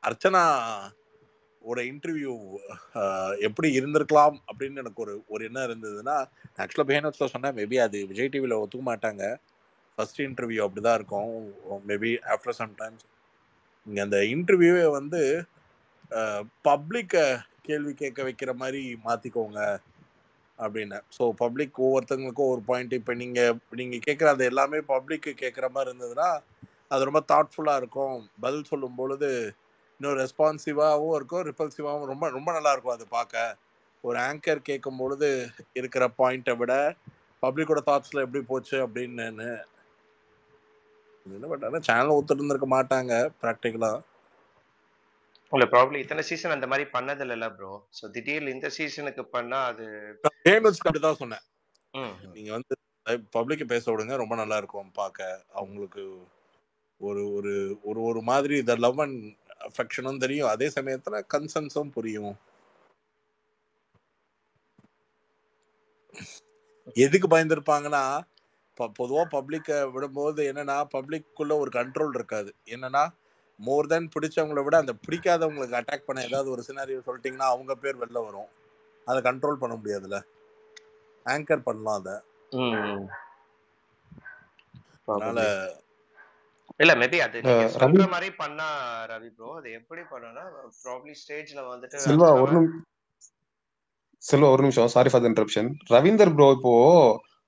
அர்ச்சனா ஒரு இன்டர்வியூ எப்படி இருந்திருக்கலாம் அப்படின்னு எனக்கு ஒரு என்ன இருந்ததுன்னா, ஆக்சுவலாக பிஹேனட்ஸில் சொன்னேன், மேபி அது விஜய் டிவியில் ஒத்துக்க மாட்டாங்க. ஃபர்ஸ்ட் இன்டர்வியூ அப்படி தான் இருக்கும். மேபி ஆஃப்டர் சம்டைம்ஸ் நீங்கள் அந்த இன்டர்வியூவே வந்து பப்ளிக்கை கேள்வி கேட்க வைக்கிற மாதிரி மாற்றிக்கோங்க அப்படின்னு. ஸோ பப்ளிக் ஒவ்வொருத்தங்களுக்கும் ஒரு பாயிண்ட், இப்போ நீங்கள் கேட்குற அது எல்லாமே பப்ளிக்கு கேட்குற மாதிரி இருந்ததுன்னா அது ரொம்ப தாட்ஃபுல்லாக இருக்கும். பதில் சொல்லும் பொழுது இன்னும் ரெஸ்பான்சிவாகவும் இருக்கும், ரிப்பல்சிவாகவும் ரொம்ப ரொம்ப நல்லா இருக்கும் அது பார்க்க. ஒரு ஆங்கர் கேட்கும் பொழுது இருக்கிற பாயிண்ட்டை விட பப்ளிக்கோட தாட்ஸில் எப்படி போச்சு அப்படின்னு என்ன பண்ணாங்க, சேனல் ஒத்துருந்துருக்க மாட்டாங்க ப்ராக்டிக்கலாக. இல்ல ப்ராப்ளி இத்தனை சீசன் அந்த மாதிரி பண்ணது இல்ல ப்ரோ. சோ திடீர்னு இந்த சீசனுக்கு பண்ணா அது அப்படிதான் சொன்னேன். நீங்க வந்து பப்ளிக் பேச விடுங்க, ரொம்ப நல்லா இருக்கும் பார்க்க. அவங்களுக்கு ஒரு ஒரு ஒரு ஒரு மாதிரி இந்த லவ் அண்ட் அஃபெக்ஷனும் தெரியும், அதே சமயத்துல கன்சர்ன்ஸும் புரியும். எதுக்கு பயந்துருப்பாங்கன்னா, பொதுவா பப்ளிக்கை விடும்போது என்னன்னா, பப்ளிக்குள்ள ஒரு கண்ட்ரோல் இருக்காது. என்னன்னா, மோர் தென் பிடிச்சவங்களை விட அந்த பிடிக்காதவங்களுக்கு அட்டாக் பண்ண ஏதாவது ஒரு சினாரியோ சொல்லிட்டீங்கன்னா அவங்க பேர் வெளில வரும். அதை கண்ட்ரோல் பண்ண முடியாதுல்ல. ஆங்கர் பண்ணலாம் அதை. அதனால இல்ல மேபி அது நீங்க சொல்ற மாதிரி பண்ணா ரவி ப்ரோ, அது எப்படி பண்ணனா ப்ராபபிலி ஸ்டேஜ்ல வந்துட்டு செல்வா ஒரு நிமிஷம், sorry for the interruption. Ravinder bro இப்போ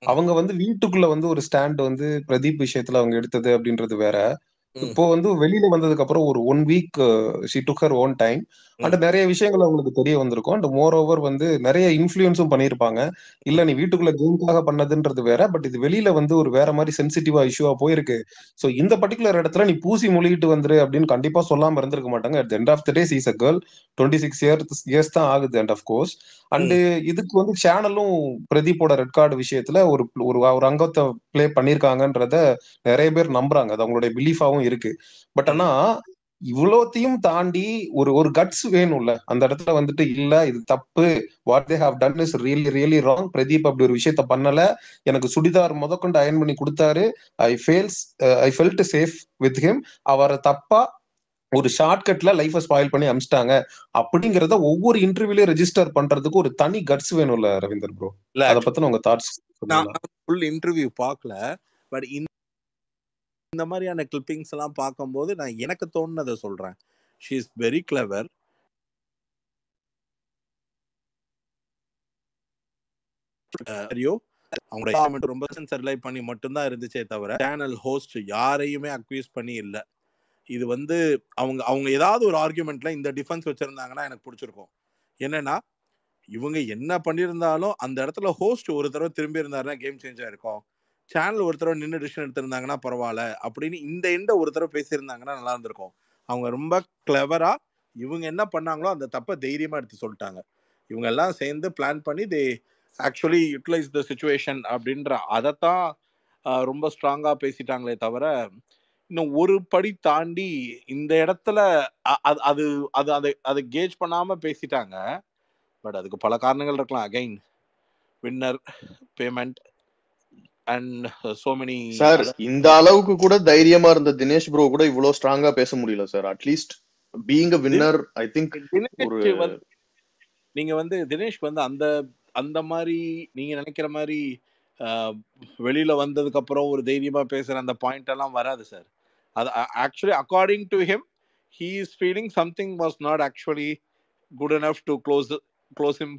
அவங்க வந்து வீட்டுக்குள்ள வந்து ஒரு ஸ்டாண்ட் வந்து பிரதீப் விஷயத்துல அவங்க எடுத்தது அப்படின்றது வேற. இப்போ வந்து வெளியில வந்ததுக்கு அப்புறம் ஒரு 1 week she took her own time and நிறைய விஷயங்கள் அவங்களுக்கு தெரிய வந்திருக்கும். அண்ட் மோர் ஓவர் வந்து நிறைய இன்ஃப்ளூயன்ஸும் பண்ணியிருப்பாங்க. இல்ல நீ வீட்டுக்குள்ள கேமுக்காக பண்ணதுன்றது வேற, பட் இது வெளியில வந்து ஒரு வேற மாதிரி சென்சிட்டிவா இஷ்யூவா போயிருக்கு. சோ இந்த பர்டிகுலர் இடத்துல நீ பூசி மொழிகிட்டு வந்துரு அப்படின்னு கண்டிப்பா சொல்லாம இருந்திருக்க மாட்டாங்க. At end of the day is a girl, 26 years தான் ஆகுது அண்ட் ஆஃப் கோர்ஸ். அண்ட் இதுக்கு வந்து சேனலும் பிரதீப்போட ரெட் கார்டு விஷயத்துல ஒரு ஒரு அங்கத்தை பிளே பண்ணிருக்காங்கன்றத நிறைய பேர் நம்புறாங்க. அது அவங்களுடைய பிலீஃபாவும் இருக்கு. பட் ஆனா இவ்வளோத்தையும் தாண்டி ஒரு கட்ஸ் வேணும்ல அந்த இடத்துல வந்துட்டு, இல்ல இது தப்பு, what they have done is really really wrong, Pradeep அப்படி ஒரு விஷயத்த பண்ணல, எனக்கு சுடிதார் முதற்கொண்டு அயன் பண்ணி கொடுத்தாரு, I felt safe with him, அவரை தப்பா ஒரு ஷார்ட்கட்ல லைஃபை ஸ்பாயில் பண்ணி அமிச்சிட்டாங்க அப்படிங்கறத ஒவ்வொரு இன்டர்வியூலயும் ரெஜிஸ்டர் பண்றதுக்கு ஒரு தனி கட்ஸ் வேணும்ல ரவீந்தர் ப்ரோ. அத பத்தின உங்க தாட்ஸ். நான் ஃபுல் இன்டர்வியூ பார்க்கல, பட் இந்த மாதிரியான கிளிப்பிங்ஸ் எல்லாம் பார்க்கும்போது நான் எனக்கு தோணுனதை சொல்றேன். She is very clever. அவங்க ரொம்ப சென்சர்லை பண்ணி மட்டும்தான் இருந்துச்சே தவிர சேனல் ஹோஸ்ட் யாரையுமே அக்யூஸ் பண்ணி இல்லை. இது வந்து அவங்க ஏதாவது ஒரு ஆர்குமெண்ட்ல இந்த டிஃபென்ஸ் வச்சிருந்தாங்கன்னா எனக்கு பிடிச்சிருக்கும். என்னன்னா, இவங்க என்ன பண்ணியிருந்தாலும் அந்த இடத்துல ஹோஸ்ட் ஒரு தடவை திரும்பி இருந்தாருன்னா கேம் சேஞ்ச் ஆயிருக்கும். சேனல் ஒரு தடவை நின்று டிசிஷன் எடுத்திருந்தாங்கன்னா பரவாயில்ல அப்படின்னு இந்த எண்ட ஒரு தடவை பேசியிருந்தாங்கன்னா நல்லா இருந்திருக்கும். அவங்க ரொம்ப கிளவரா இவங்க என்ன பண்ணாங்களோ அந்த தப்பை தைரியமா எடுத்து சொல்லிட்டாங்க. இவங்க எல்லாம் சேர்ந்து பிளான் பண்ணி they actually utilise the situation அப்படின்ற அதைத்தான் ரொம்ப ஸ்ட்ராங்கா பேசிட்டாங்களே தவிர இன்னும் ஒரு படி தாண்டி இந்த இடத்துல அது அது அது அதை கேஜ் பண்ணாம பேசிட்டாங்க. பட் அதுக்கு பல காரணங்கள் இருக்கலாம். Again winner payment and so many. Sir இந்த அளவுக்கு கூட தைரியமா இருந்த தினேஷ் ப்ரோ கூட இவ்வளவு ஸ்ட்ராங்கா பேச முடியல sir. At least being a winner I think ஒரு நீங்க வந்து தினேஷ் வந்து அந்த அந்த மாதிரி நீங்க நினைக்கிற மாதிரி வெளியில வந்ததுக்கு அப்புறம் ஒரு தைரியமா பேசுற அந்த பாயிண்ட் எல்லாம் வராது சார். அது actually according to him he is feeling something was not actually good enough to close him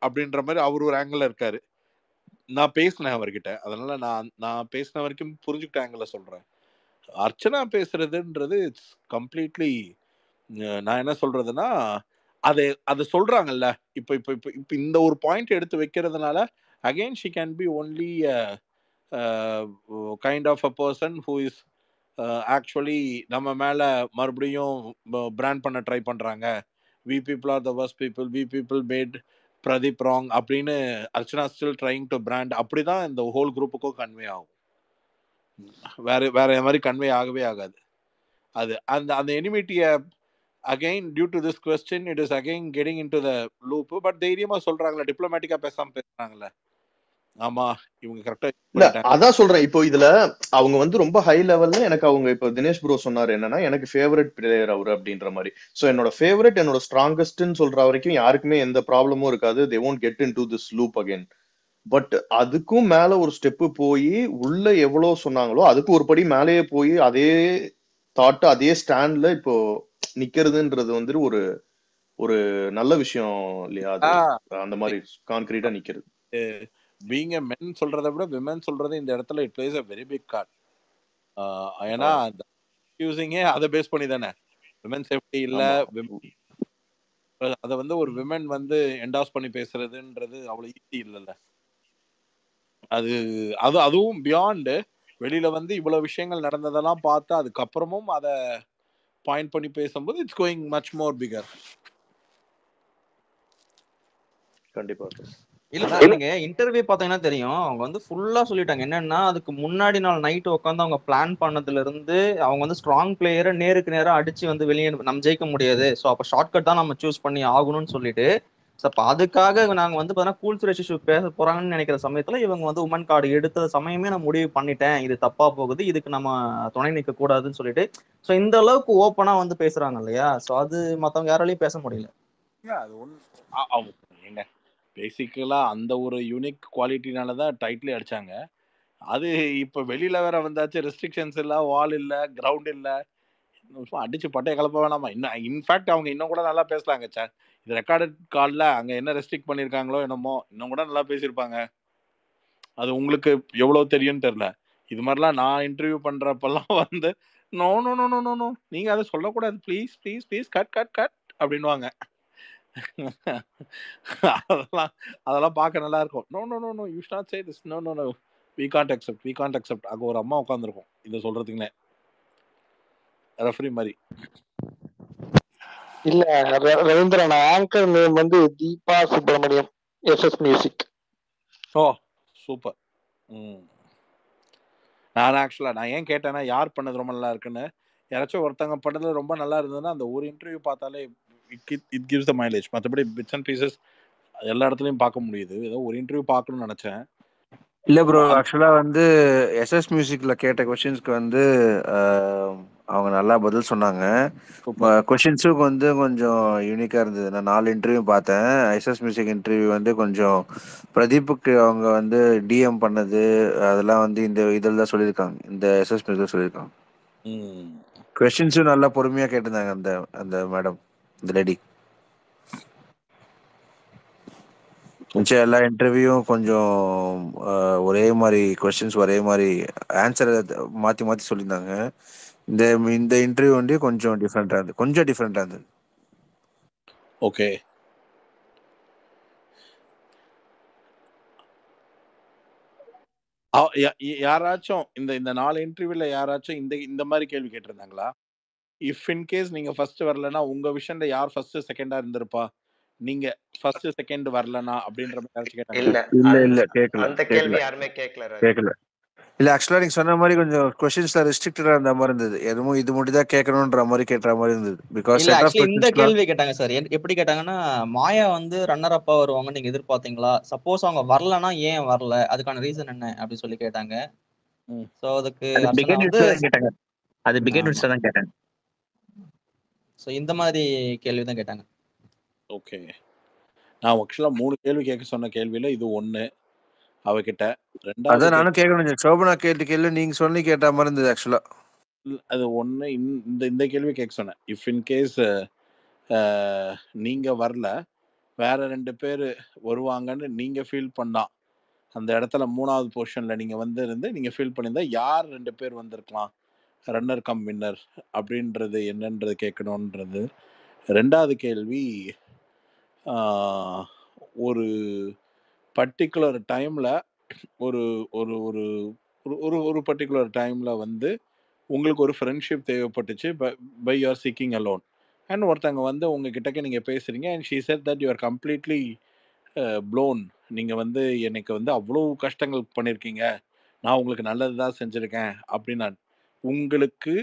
அப்படின்ற மாதிரி அவர் ஒரு ஆங்கிள் இருக்காரு. நான் பேசினேன் அவர்கிட்ட, அதனால நான் பேசின வரைக்கும் புரிஞ்சுக்கிட்ட ஆங்கிள் சொல்றேன். அர்ச்சனா பேசுறதுன்றது இட்ஸ் கம்ப்ளீட்லி, நான் என்ன சொல்றதுன்னா அதை சொல்றாங்கல்ல, இப்போ இப்போ இப்போ இப்போ இந்த ஒரு பாயிண்ட் எடுத்து வைக்கிறதுனால again she can be only kind of a person who is actually நம்ம மேல மறுபடியும் பிராண்ட் பண்ண ட்ரை பண்றாங்க. We people are the worst people, we people made Pradeep wrong அப்படின்னு Archana still trying to brand. அப்படிதான் இந்த ஹோல் குரூப்புக்கும் கன்வே ஆகும். வேற மாதிரி கன்வே ஆகவே ஆகாது. அது அந்த அந்த எனிமிட்டியை again due to this question it is again getting into the loop. But தைரியமா சொல்றாங்கல்ல, டிப்ளமேட்டிக்கா பேசாம பேசுறாங்கல்ல, ஆமா இவங்க கரெக்டா இல்ல பண்ணிட்டாங்க. அதான் சொல்றேன். இப்போ இதுல அவங்க வந்து ரொம்ப ஹை லெவல்ல எனக்கு அவங்க இப்போ தினேஷ் ப்ரோ சொன்னாரு என்னன்னா எனக்கு ஃபேவரட் பிளேயர் அவரு அப்படின்ற மாதிரி. சோ என்னோட ஃபேவரட் என்னோட ஸ்ட்ராங்கஸ்ட்னு சொல்ற வரைக்கும் யாருக்குமே எந்த ப்ராப்ளமும் இருக்காது. தே won't get into this loop again. But அதுக்கும் மேல ஒரு ஸ்டெப் போய் உள்ள எவ்வளவு சொன்னாங்களோ அதுக்கு ஒரு படி மேலேயே போய் அதே தாட் அதே ஸ்டாண்ட்ல இப்போ நிக்கிறதுன்றது வந்து ஒரு ஒரு நல்ல விஷயம் இல்லையா? அது அந்த மாதிரி கான்கிரீட்டா நிக்கிறது. பீங் எ மென் சொல்றதை விட விமன் சொல்றது இந்த இடத்துல it plays a very big card. ஏன்னா யூசிங்கே அதை பேஸ் பண்ணி தானே விமன் சேஃப்டி இல்ல, அதை வந்து ஒரு விமன் வந்து என்டாஸ் பண்ணி பேசுறதுன்றது அவ்வளவு ஈஸி இல்லைல்ல. அது அது அதுவும் பியாண்டு வெளியில வந்து இவ்வளவு விஷயங்கள் நடந்ததெல்லாம் பார்த்து அதுக்கப்புறமும் அதை பாயிண்ட் பண்ணி பேசும்போது it's going much more bigger. கண்டிப்பா இல்ல சார், நீங்க இன்டர்வியூ பாத்தீங்கன்னா தெரியும், அவங்க வந்து ஃபுல்லா சொல்லிட்டாங்க. என்னன்னா அதுக்கு முன்னாடி நாள் நைட் உட்காந்து அவங்க பிளான் பண்ணதுல இருந்து அவங்க வந்து ஸ்ட்ராங் பிளேயரை நேருக்கு நேரம் அடிச்சு வந்து வெளியே நம்ம ஜெயிக்க முடியாது, ஸோ அப்ப ஷார்ட்கட் தான் நம்ம சூஸ் பண்ணி ஆகணும்னு சொல்லிட்டு அப்ப அதுக்காக நாங்க வந்து பாத்தீங்கன்னா கூல்ஸ் ரிலேஷன்ஷிப் பேச போறாங்கன்னு நினைக்கிற சமயத்துல இவங்க வந்து உமன் கார்டு எடுத்த சமயமே நான் முடிவு பண்ணிட்டேன், இது தப்பா போகுது, இதுக்கு நம்ம துணை நிற்க கூடாதுன்னு சொல்லிட்டு ஸோ இந்த அளவுக்கு ஓப்பனா வந்து பேசுறாங்க இல்லையா? ஸோ அது மத்தவங்க யாராலையும் பேச முடியல. அது ஒன்று பேசிக்கலா அந்த ஒரு யூனிக் குவாலிட்டினால தான் டைட்டிலே அடிச்சாங்க. அது இப்போ வெளியில வேற வந்தாச்சு, ரெஸ்ட்ரிக்ஷன்ஸ் இல்லை, வால் இல்லை, கிரவுண்ட் இல்லை, அடிச்சு பட்டையை கலப்ப வேணாமா? இன்னும் இன்ஃபேக்ட் அவங்க இன்னும் கூட நல்லா பேசலாங்க சார். இது ரெக்கார்டட் காலில் அங்கே என்ன ரெஸ்ட்ரிக்ட் பண்ணியிருக்காங்களோ என்னமோ இன்னும் கூட நல்லா பேசியிருப்பாங்க. அது உங்களுக்கு எவ்வளோ தெரியும்னு தெரில. இது மாதிரிலாம் நான் இன்டர்வியூ பண்ணுறப்பெல்லாம் வந்து no no no no no no நீங்கள் அதை சொல்லக்கூடாது, please please please cut cut cut அப்படின்வாங்க. அதெல்லாம் பார்க்க நல்லா இருக்கும். No no no no you should not say this, no no no we can't accept, we can't accept. அங்கே ஒரு அம்மா உட்காந்துருக்கும் இதை சொல்றதுக்குன்னே, ரெஃபரி மாதிரி. இல்ல ரவீந்திரன் ஆங்கர் நேம் வந்து தீபா சுப்பிரமணியம், எஸ்எஸ் மியூசிக். ஓ சூப்பர். நான் ஏன் கேட்டேன்னா யார் பண்ணது ரொம்ப நல்லா இருக்குன்னு. யாராச்சும் ஒருத்தங்க பண்ணது ரொம்ப நல்லா இருந்ததுன்னா அந்த ஒரு இன்டர்வியூ பார்த்தாலே இட் கிவ்ஸ் த மைலேஜ். மற்றபடி பிட்ஸ் அண்ட் பீசஸ் எல்லா இடத்துலையும் பார்க்க முடியுது. ஏதோ ஒரு இன்டர்வியூ பார்க்கணும்னு நினச்சேன். இல்லை ப்ரோ, ஆக்சுவலாக வந்து எஸ்எஸ் மியூசிக்கில் கேட்ட கொஷின்ஸ்க்கு வந்து அவங்க நல்லா பதில் சொன்னாங்க. கொஷின்ஸும் வந்து கொஞ்சம் யூனிக்காக இருந்தது. நான் 4 இன்டர்வியூ பார்த்தேன். எஸ்எஸ் மியூசிக் இன்டர்வியூ வந்து கொஞ்சம் பிரதீப்புக்கு அவங்க வந்து டிஎம் பண்ணது அதெல்லாம் வந்து இந்த இதில் தான் சொல்லியிருக்காங்க, இந்த எஸ்எஸ் மியூசிக் சொல்லியிருக்காங்க. கொஷின்ஸும் நல்லா பொறுமையாக கேட்டிருந்தாங்க அந்த அந்த மேடம், இந்த லேடி. மிச்சம் எல்லா இன்டர்வியூவும் கொஞ்சம் ஒரே மாதிரி கொஸ்டின்ஸ், ஒரே மாதிரி ஆன்சரை மாற்றி மாற்றி சொல்லியிருந்தாங்க. இந்த இன்டர்வியூ வந்து கொஞ்சம் டிஃப்ரெண்டாக இருந்தது. ஓகே, யாராச்சும் இந்த 4 இன்டர்வியூல யாராச்சும் இந்த மாதிரி கேள்வி கேட்டிருந்தாங்களா? இஃப் இன் கேஸ் நீங்க ஃபர்ஸ்ட் வரலன்னா உங்க விஷன்ல யார் ஃபர்ஸ்ட் செகண்டா இருந்திருப்பா, நீங்க ஃபர்ஸ்ட் செகண்ட் வரலனா அப்படின்ற மாதிரி யாராச்சும் கேட்டாங்க? இல்ல கேட்கல. அந்த கேள்வி யாருமே கேட்கல. இல்ல ஆக்சுவலா நீங்க சொன்ன மாதிரி கொஞ்சம் क्वेश्चंसல ரெஸ்ட்ரிக்ட்டடா இருந்த மாதிரி இருந்தது. எதுவும் இது மட்டும் தான் கேட்கணும்ன்ற மாதிரி கேட்ற மாதிரி இருந்தது. பிகாஸ் இல்ல ஆக்சுவலி இந்த கேள்வி கேட்டாங்க சார். எப்படி கேட்டாங்கன்னா, மாயா வந்து ரன்னர் அப்பா வருவாங்க நீங்க எதிர்பார்த்தீங்களா? சப்போஸ் அவங்க வரலனா ஏன் வரல? அதுக்கான ரீசன் என்ன அப்படி சொல்லி கேட்டாங்க. சோ அதுக்கு அர்ச்சனா வந்து கேட்டாங்க. அது பிகெட் நியூஸ்ல தான் கேட்டாங்க. சோ இந்த மாதிரி கேள்வி தான் கேட்டாங்க. ஓகே, நான் ஆக்சுவலா 3 கேள்வி கேட்க சொன்ன கேள்வியில இது ஒன்னு அவகிட்ட. ரெண்டாவது அதான் நானும் கேட்கணும். சோபனா கேள்வி நீங்க சொல்லி கேட்ட மாதிரி இருந்தது ஆக்சுவலா. அது ஒன்னு. இந்த கேள்வி கேட்க சொன்னேன். இஃப் இன் கேஸ் நீங்க வரல, வேற 2 பேர் வருவாங்கன்னு நீங்க ஃபீல் பண்ணா, அந்த இடத்துல 3வது பொசிஷன்ல நீங்க இருந்து நீங்க ஃபீல் பண்ணியிருந்தா யார் 2 பேர் வந்திருக்கலாம் ரன்னர் கம் வின்னர் அப்படின்றது என்னன்றது கேட்கணுன்றது. ரெண்டாவது கேள்வி, ஒரு பர்டிகுலர் டைம்ல ஒரு ஒரு ஒரு ஒரு ஒரு பர்டிகுலர் டைம்ல வந்து உங்களுக்கு ஒரு ஃப்ரெண்ட்ஷிப் தேவைப்பட்டுச்சு, by you are seeking alone. And ஒருத்தங்க வந்து உங்ககிட்டக்க நீங்கள் பேசுகிறீங்க and she said that you are completely blown. நீங்கள் வந்து எனக்கு வந்து அவ்வளோ கஷ்டங்கள் பண்ணியிருக்கீங்க, நான் உங்களுக்கு நல்லது தான் செஞ்சுருக்கேன் அப்படின்னா, உங்களுக்கு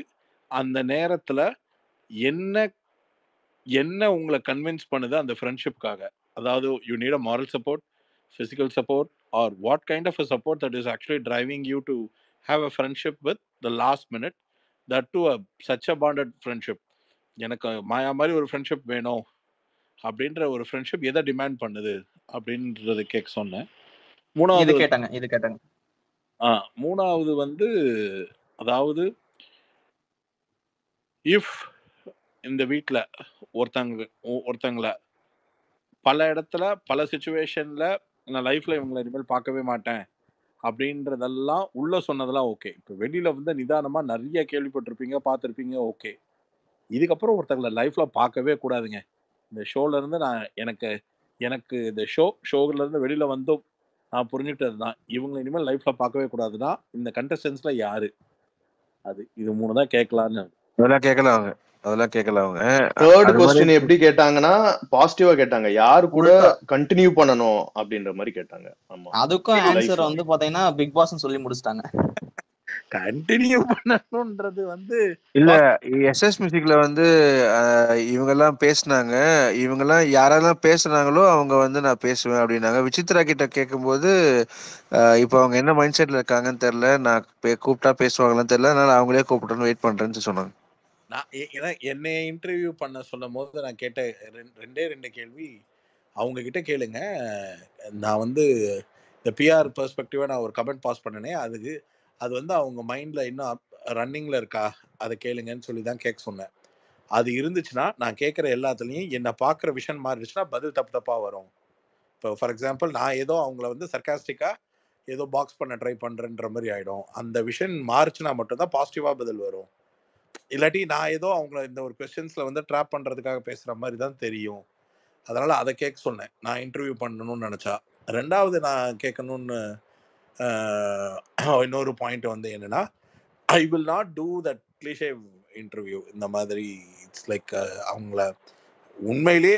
அந்த நேரத்தில் என்ன என்ன உங்களை கன்வின்ஸ் பண்ணுது அந்த ஃப்ரெண்ட்ஷிப்காக? அதாவது you need a moral support, physical support, or what kind of a support that is actually driving you to have a friendship with the last minute, that to a such a bonded friendship. எனக்கு மாயா மாதிரி ஒரு friendship வேணும் அப்படின்ற ஒரு friendship எதை demand பண்ணுது அப்படின்றது கேட்க சொன்னேன். இது கேட்டாங்க மூணாவது வந்து அதாவது இஃப் இந்த வீட்டில் ஒருத்தங்களை பல இடத்துல பல சுச்சுவேஷன்ல நான் லைஃப்ல இவங்களை இனிமேல் பார்க்கவே மாட்டேன் அப்படின்றதெல்லாம் உள்ள சொன்னதெல்லாம் ஓகே. இப்போ வெளியில வந்து நிதானமா நிறைய கேள்விப்பட்டிருப்பீங்க, பார்த்துருப்பீங்க, ஓகே. இதுக்கப்புறம் ஒருத்தங்களை லைஃப்ல பார்க்கவே கூடாதுங்க. இந்த ஷோல இருந்து நான் எனக்கு இந்த ஷோல இருந்து வெளியில வந்தும் நான் புரிஞ்சுக்கிட்டது தான், இவங்க இனிமேல் லைஃப்ல பார்க்கவே கூடாதுன்னா இந்த கண்டஸ்டன்ஸ்ல யாரு, அது இது 3 தான் கேட்கலான்னு. அதெல்லாம் கேட்கல அவங்க. தேர்ட் क्वेश्चन எப்படி கேட்டாங்கன்னா பாசிட்டிவா கேட்டாங்க, யாரு கூட கண்டினியூ பண்ணனும் அப்படின்ற மாதிரி கேட்டாங்க. ஆமா, அதுக்கும் ஆன்சர் வந்து பாத்தீங்கன்னா பிக் பாஸ்னு சொல்லி முடிச்சிட்டாங்க. கண்டினியூ பண்ணணும்ன்றது வந்து இல்ல, எஸ்எஸ் மியூசிக்ல வந்து இவங்க எல்லாம் பேசினாங்க, இவங்க எல்லாம் யாரெல்லாம் பேசுனாங்களோ அவங்க வந்து நான் பேசுவேன் அப்படின்னாங்க. விசித்ரா கிட்ட கேட்கும்போது இப்போ அவங்க என்ன மைண்ட் செட்ல இருக்காங்கன்னு தெரியல, நான் கூப்பிட்டா பேசுவாங்களான்னு தெரியல, அதனால அவங்களே கூப்பிட்டோன்னு வெயிட் பண்றேன்னு சொன்னாங்க. நான் என்னை இன்டர்வியூ பண்ண சொல்லும் போது நான் கேட்ட 2 கேள்வி அவங்க கிட்ட கேளுங்க. நான் வந்து இந்த பிஆர் பெர்ஸ்பெக்டிவா நான் ஒரு கமெண்ட் பாஸ் பண்ணனே, அது வந்து அவங்க மைண்ட்ல இன்னும் ரன்னிங்ல இருக்கா, அதை கேளுங்கன்னு சொல்லி தான் கேட்க சொன்னேன். அது இருந்துச்சுன்னா நான் கேட்குற எல்லாத்துலேயும் என்னை பார்க்குற விஷன் மாறிடுச்சுன்னா பதில் தப்பா வரும். இப்போ ஃபார் எக்ஸாம்பிள் நான் ஏதோ அவங்கள வந்து சர்க்காஸ்டிக்காக ஏதோ பாக்ஸ் பண்ண ட்ரை பண்ணுறேன்ற மாதிரி ஆகிடும். அந்த விஷன் மாறிச்சுன்னா மட்டும்தான் பாசிட்டிவாக பதில் வரும். இல்லாட்டி நான் ஏதோ அவங்கள இந்த ஒரு கொஸ்டின்ஸில் வந்து ட்ராப் பண்ணுறதுக்காக பேசுகிற மாதிரி தான் தெரியும். அதனால் அதை கேட்க சொன்னேன் நான் இன்டர்வியூ பண்ணணும்னு நினச்சா. 2வது நான் கேட்கணும்னு இன்னொரு பாயிண்ட் வந்து என்னென்னா, I will not do that cliché interview. இந்த மாதிரி இட்ஸ் லைக் அவங்கள உண்மையிலே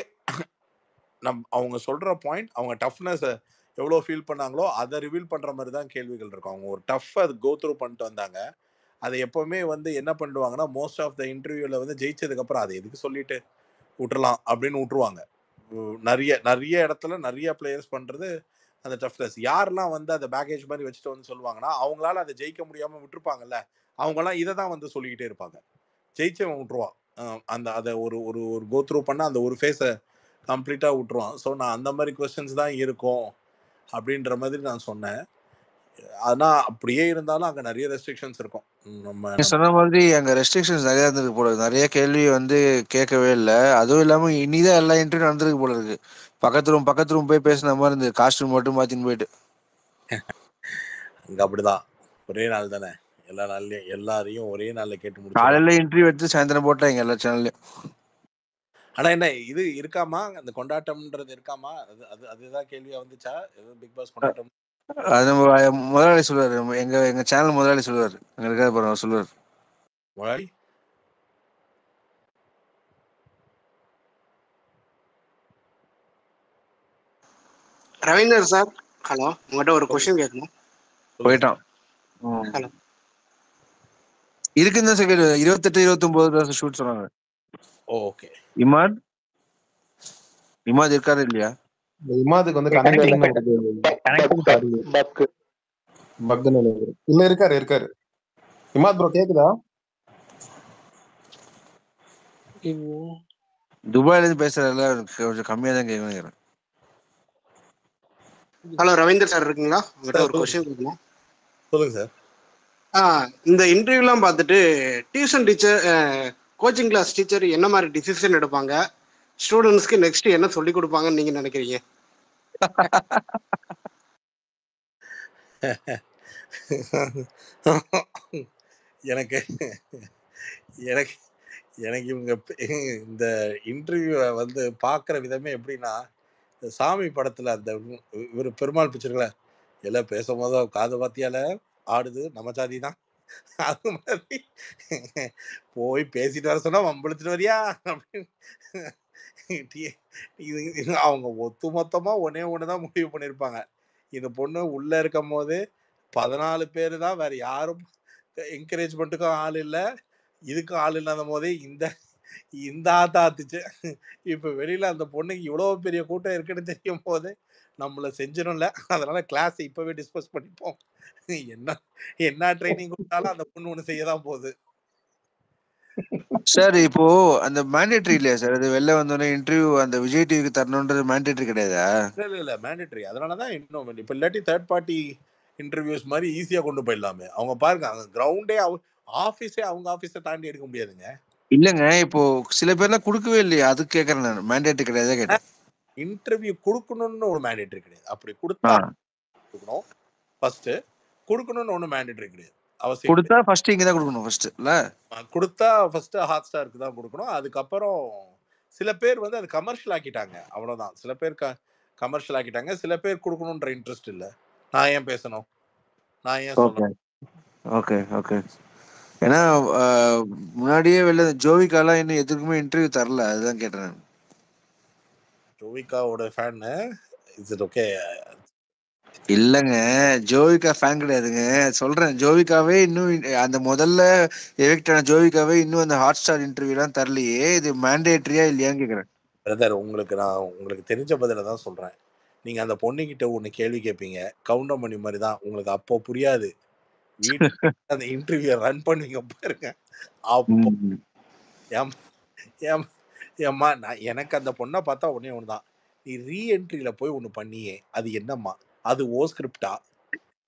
அவங்க சொல்கிற பாயிண்ட், அவங்க டஃப்னஸ் எவ்வளோ ஃபீல் பண்ணாங்களோ அதை ரிவீல் பண்ணுற மாதிரி தான் கேள்விகள் இருக்கும். அவங்க ஒரு டஃப் அது கோ த்ரூ பண்ணிட்டு வந்தாங்க. அதை எப்போவுமே வந்து என்ன பண்ணுவாங்கன்னா, மோஸ்ட் ஆஃப் த இன்டர்வியூவில் வந்து ஜெயிச்சதுக்கப்புறம் அதை எதுக்கு சொல்லிட்டு விட்டுறலாம் அப்படின்னு விட்டுருவாங்க. நிறைய இடத்துல நிறைய பிளேயர்ஸ் பண்ணுறது அந்த டஃப்னஸ். யாரெல்லாம் வந்து அந்த பேக்கேஜ் மாதிரி வச்சுட்டு வந்து சொல்லுவாங்கன்னா, அவங்களால அதை ஜெயிக்க முடியாமல் விட்டுருப்பாங்கல்ல, அவங்களாம் இதை தான் வந்து சொல்லிக்கிட்டே இருப்பாங்க. ஜெயிச்சவன் விட்டுருவான், அதை ஒரு ஒரு ஒரு கோ த்ரூ பண்ண அந்த ஒரு ஃபேஸை கம்ப்ளீட்டாக விட்டுருவான். ஸோ நான் அந்த மாதிரி கொஸ்டின்ஸ் தான் இருக்கும் அப்படின்ற மாதிரி நான் சொன்னேன். ஆனா அப்படியே இருந்தாலும் அங்க நிறைய ரெஸ்ட்ரிக்ஷன்ஸ் இருக்கும். நம்ம சொன்ன மாதிரி அங்க ரெஸ்ட்ரிக்ஷன்ஸ் நிறைய இருந்திருக்கு போல இருக்கு. நிறைய கேள்வி வந்து கேட்கவே இல்லை. அதுவும் இல்லாம இனிதான் எல்லா இன்டர்வியூ நடந்திருக்கு போல இருக்கு. பக்கத்து ரூம் போய் பேசின மாதிரி இருந்து காஸ்டியூம் மட்டும் மாத்தின்னு போயிட்டு அங்க அப்படிதான். ஒரே நாள் தானே, எல்லா நாள்லயும் எல்லாரையும் ஒரே நாள்ல கேட்டு முடிச்சு காலையில இன்டர்வியூ எடுத்து சாயந்தரம் போட்டாங்க எல்லா சேனல்லையும். ஆனா என்ன இது இருக்காமா, அந்த கொண்டாட்டம்ன்றது இருக்காமா? அதுதான் கேள்வியா வந்துச்சா? பிக் பாஸ் கொண்டாட்டம் அது முதலாளி சொல்லுவாரு, எங்க சேனல் முதலாளி சொல்லுவாரு, எங்களுக்கு சொல்லுவாரு. முதலாளி ரவீந்தர் சார், ஹலோ, உங்கள்கிட்ட ஒரு கொஸ்டின் கேட்கணும். போயிட்டான். ஹலோ, இருக்குன்னு தான் 28, 29 ஷூட் சொன்னாங்க. ஓகே. இமாத் இருக்காரு இல்லையா? இமாதுக்கு வந்து இல்ல இருக்காரு. இமாத் ப்ரோ கேக்குதா? துபாயில இருந்து பேசுறதுல கொஞ்சம் கம்மியா தான் கேட்கணும். ஹலோ ரவீந்தர் சார் இருக்கீங்களா? உங்கள்கிட்ட ஒரு கொஸ்டின் கேட்கணும். சொல்லுங்க சார். இந்த இன்டர்வியூலாம் பார்த்துட்டு tuition teacher, coaching class teacher என்ன மாதிரி டிசிஷன் எடுப்பாங்க, ஸ்டூடெண்ட்ஸ்க்கு நெக்ஸ்ட் என்ன சொல்லி கொடுப்பாங்கன்னு நீங்க நினைக்கிறீங்க? எனக்கு எனக்கு எனக்கு இவங்க இந்த இன்டர்வியூவை வந்து பார்க்குற விதமே எப்படின்னா, சாமி படத்தில் அந்த இவர் பெருமாள் பிடிச்சிருக்கல, எல்லாம் பேசும்போது காது பாத்தியால ஆடுது நம்ம ஜாதி தான், அது மாதிரி போய் பேசிட்டு வர சொன்னா வம்பிழுத்துட்டு வரியா அப்படின்னு அவங்க ஒத்து மொத்தமா ஒண்ணுதான் முடிவு பண்ணிருப்பாங்க. இந்த பொண்ணு உள்ள இருக்கும் போது 14 பேரு தான், வேற யாரும் என்கரேஜ்மெண்ட்டுக்கும் ஆள் இல்லை, இதுக்கும் ஆள் இல்லாத போதே இந்த ஆத்தா ஆத்துச்சு. இப்ப வெளியில அந்த பொண்ணுக்கு இவ்வளவு பெரிய கூட்டம் இருக்குன்னு தெரியும் போது நம்மள செஞ்சிடும்ல. அதனால கிளாஸ் இப்பவே டிஸ்பஸ் பண்ணிப்போம். என்ன என்ன ட்ரைனிங் கொடுத்தாலும் அந்த பொண்ணு ஒண்ணு செய்யதான் போகுது. சார் இப்போ அந்த மேண்டேட்டரி இல்லையா சார்? அது வெளில வந்தோடனே இன்டர்வியூ அந்த விஜய் டிவிக்கு தரணுன்றது மேண்டேட்டரி கிடையாதா? இல்ல மேண்டேட்டரி. அதனாலதான் இன்னும் இப்ப இல்லாட்டி தேர்ட் பார்ட்டி இன்டர்வியூஸ் மாதிரி ஈஸியா கொண்டு போயிடலாமே. அவங்க பாருங்க அங்க கிரவுண்டே ஆபீஸே அவங்க ஆபீஸை தாண்டி எடுக்க முடியாதுங்க. இல்லங்க, இப்போ சில பேர்லாம் கொடுக்கவே இல்லையா, அது கேக்குறேன் நான். மேண்டேட்டரி கிடையாதா கேட்டேன். இன்டர்வியூ கொடுக்கணும்னு ஒரு மேண்டேட்டரி கிடையாது. அப்படி கொடுத்தா கொடுக்கணும். ஃபர்ஸ்ட் கொடுக்கணும்னு ஒன்றும் மேண்டேட்டரி கிடையாது. அவசியம் கொடுத்தா ஃபர்ஸ்ட் இங்க தான் கொடுக்கணும். ஃபர்ஸ்ட் இல்ல கொடுத்தா ஃபர்ஸ்ட் ஹாட் ஸ்டாருக்கு தான் கொடுக்கணும். அதுக்கப்புறம் சில பேர் வந்து அது கமர்ஷியல் ஆக்கிட்டாங்க, அவ்வளவுதான். சில பேர் கமர்ஷியல் ஆக்கிட்டாங்க. சில பேர் கொடுக்கணுன்ற இன்ட்ரெஸ்ட் இல்ல. நான் ஏன் பேசணும், நான் ஏன் சொல்லணும்? Okay okay. ஏன்னா முன்னாடியே வெளில ஜோவிகாலாம் இன்னும் எதுக்குமே இன்டர்வியூ தரல, அதுதான் கேட்டேன். ஜோவிகாவோட ஃபேன் இஸ் இட் ஓகே? இல்லங்க, ஜோவிகா ஃபேன் கிடையாதுங்க, சொல்றேன். ஜோவிகாவே இன்னும் அந்த முதல்ல எவிக்ட் ஆன ஜோவிகாவே இன்னும் அந்த ஹாட் ஸ்டார் இன்டர்வியூலாம் தரலையே. இது மேண்டேட்டரியா இல்லையான்னு கேக்குறேன். பிரதர், உங்களுக்கு தெரிஞ்ச பதில தான் சொல்றேன். நீங்க அந்த பொண்ணுகிட்ட ஒண்ணு கேள்வி கேட்பீங்க, கவுண்டர் மணி மாதிரி தான். உங்களுக்கு அப்போ புரியாது. வீட்டுக்கு அந்த இன்டர்வியூ ரன் பண்ணுவீங்க பாருங்க, அப்போ ஏம்மா எனக்கு அந்த பொண்ணை பார்த்தா ஒன்னே ஒண்ணுதான். நீ ரீஎன்ட்ரியில போய் ஒண்ணு பண்ணியே, அது என்னம்மா? அது ஓ ஸ்கிரிப்டா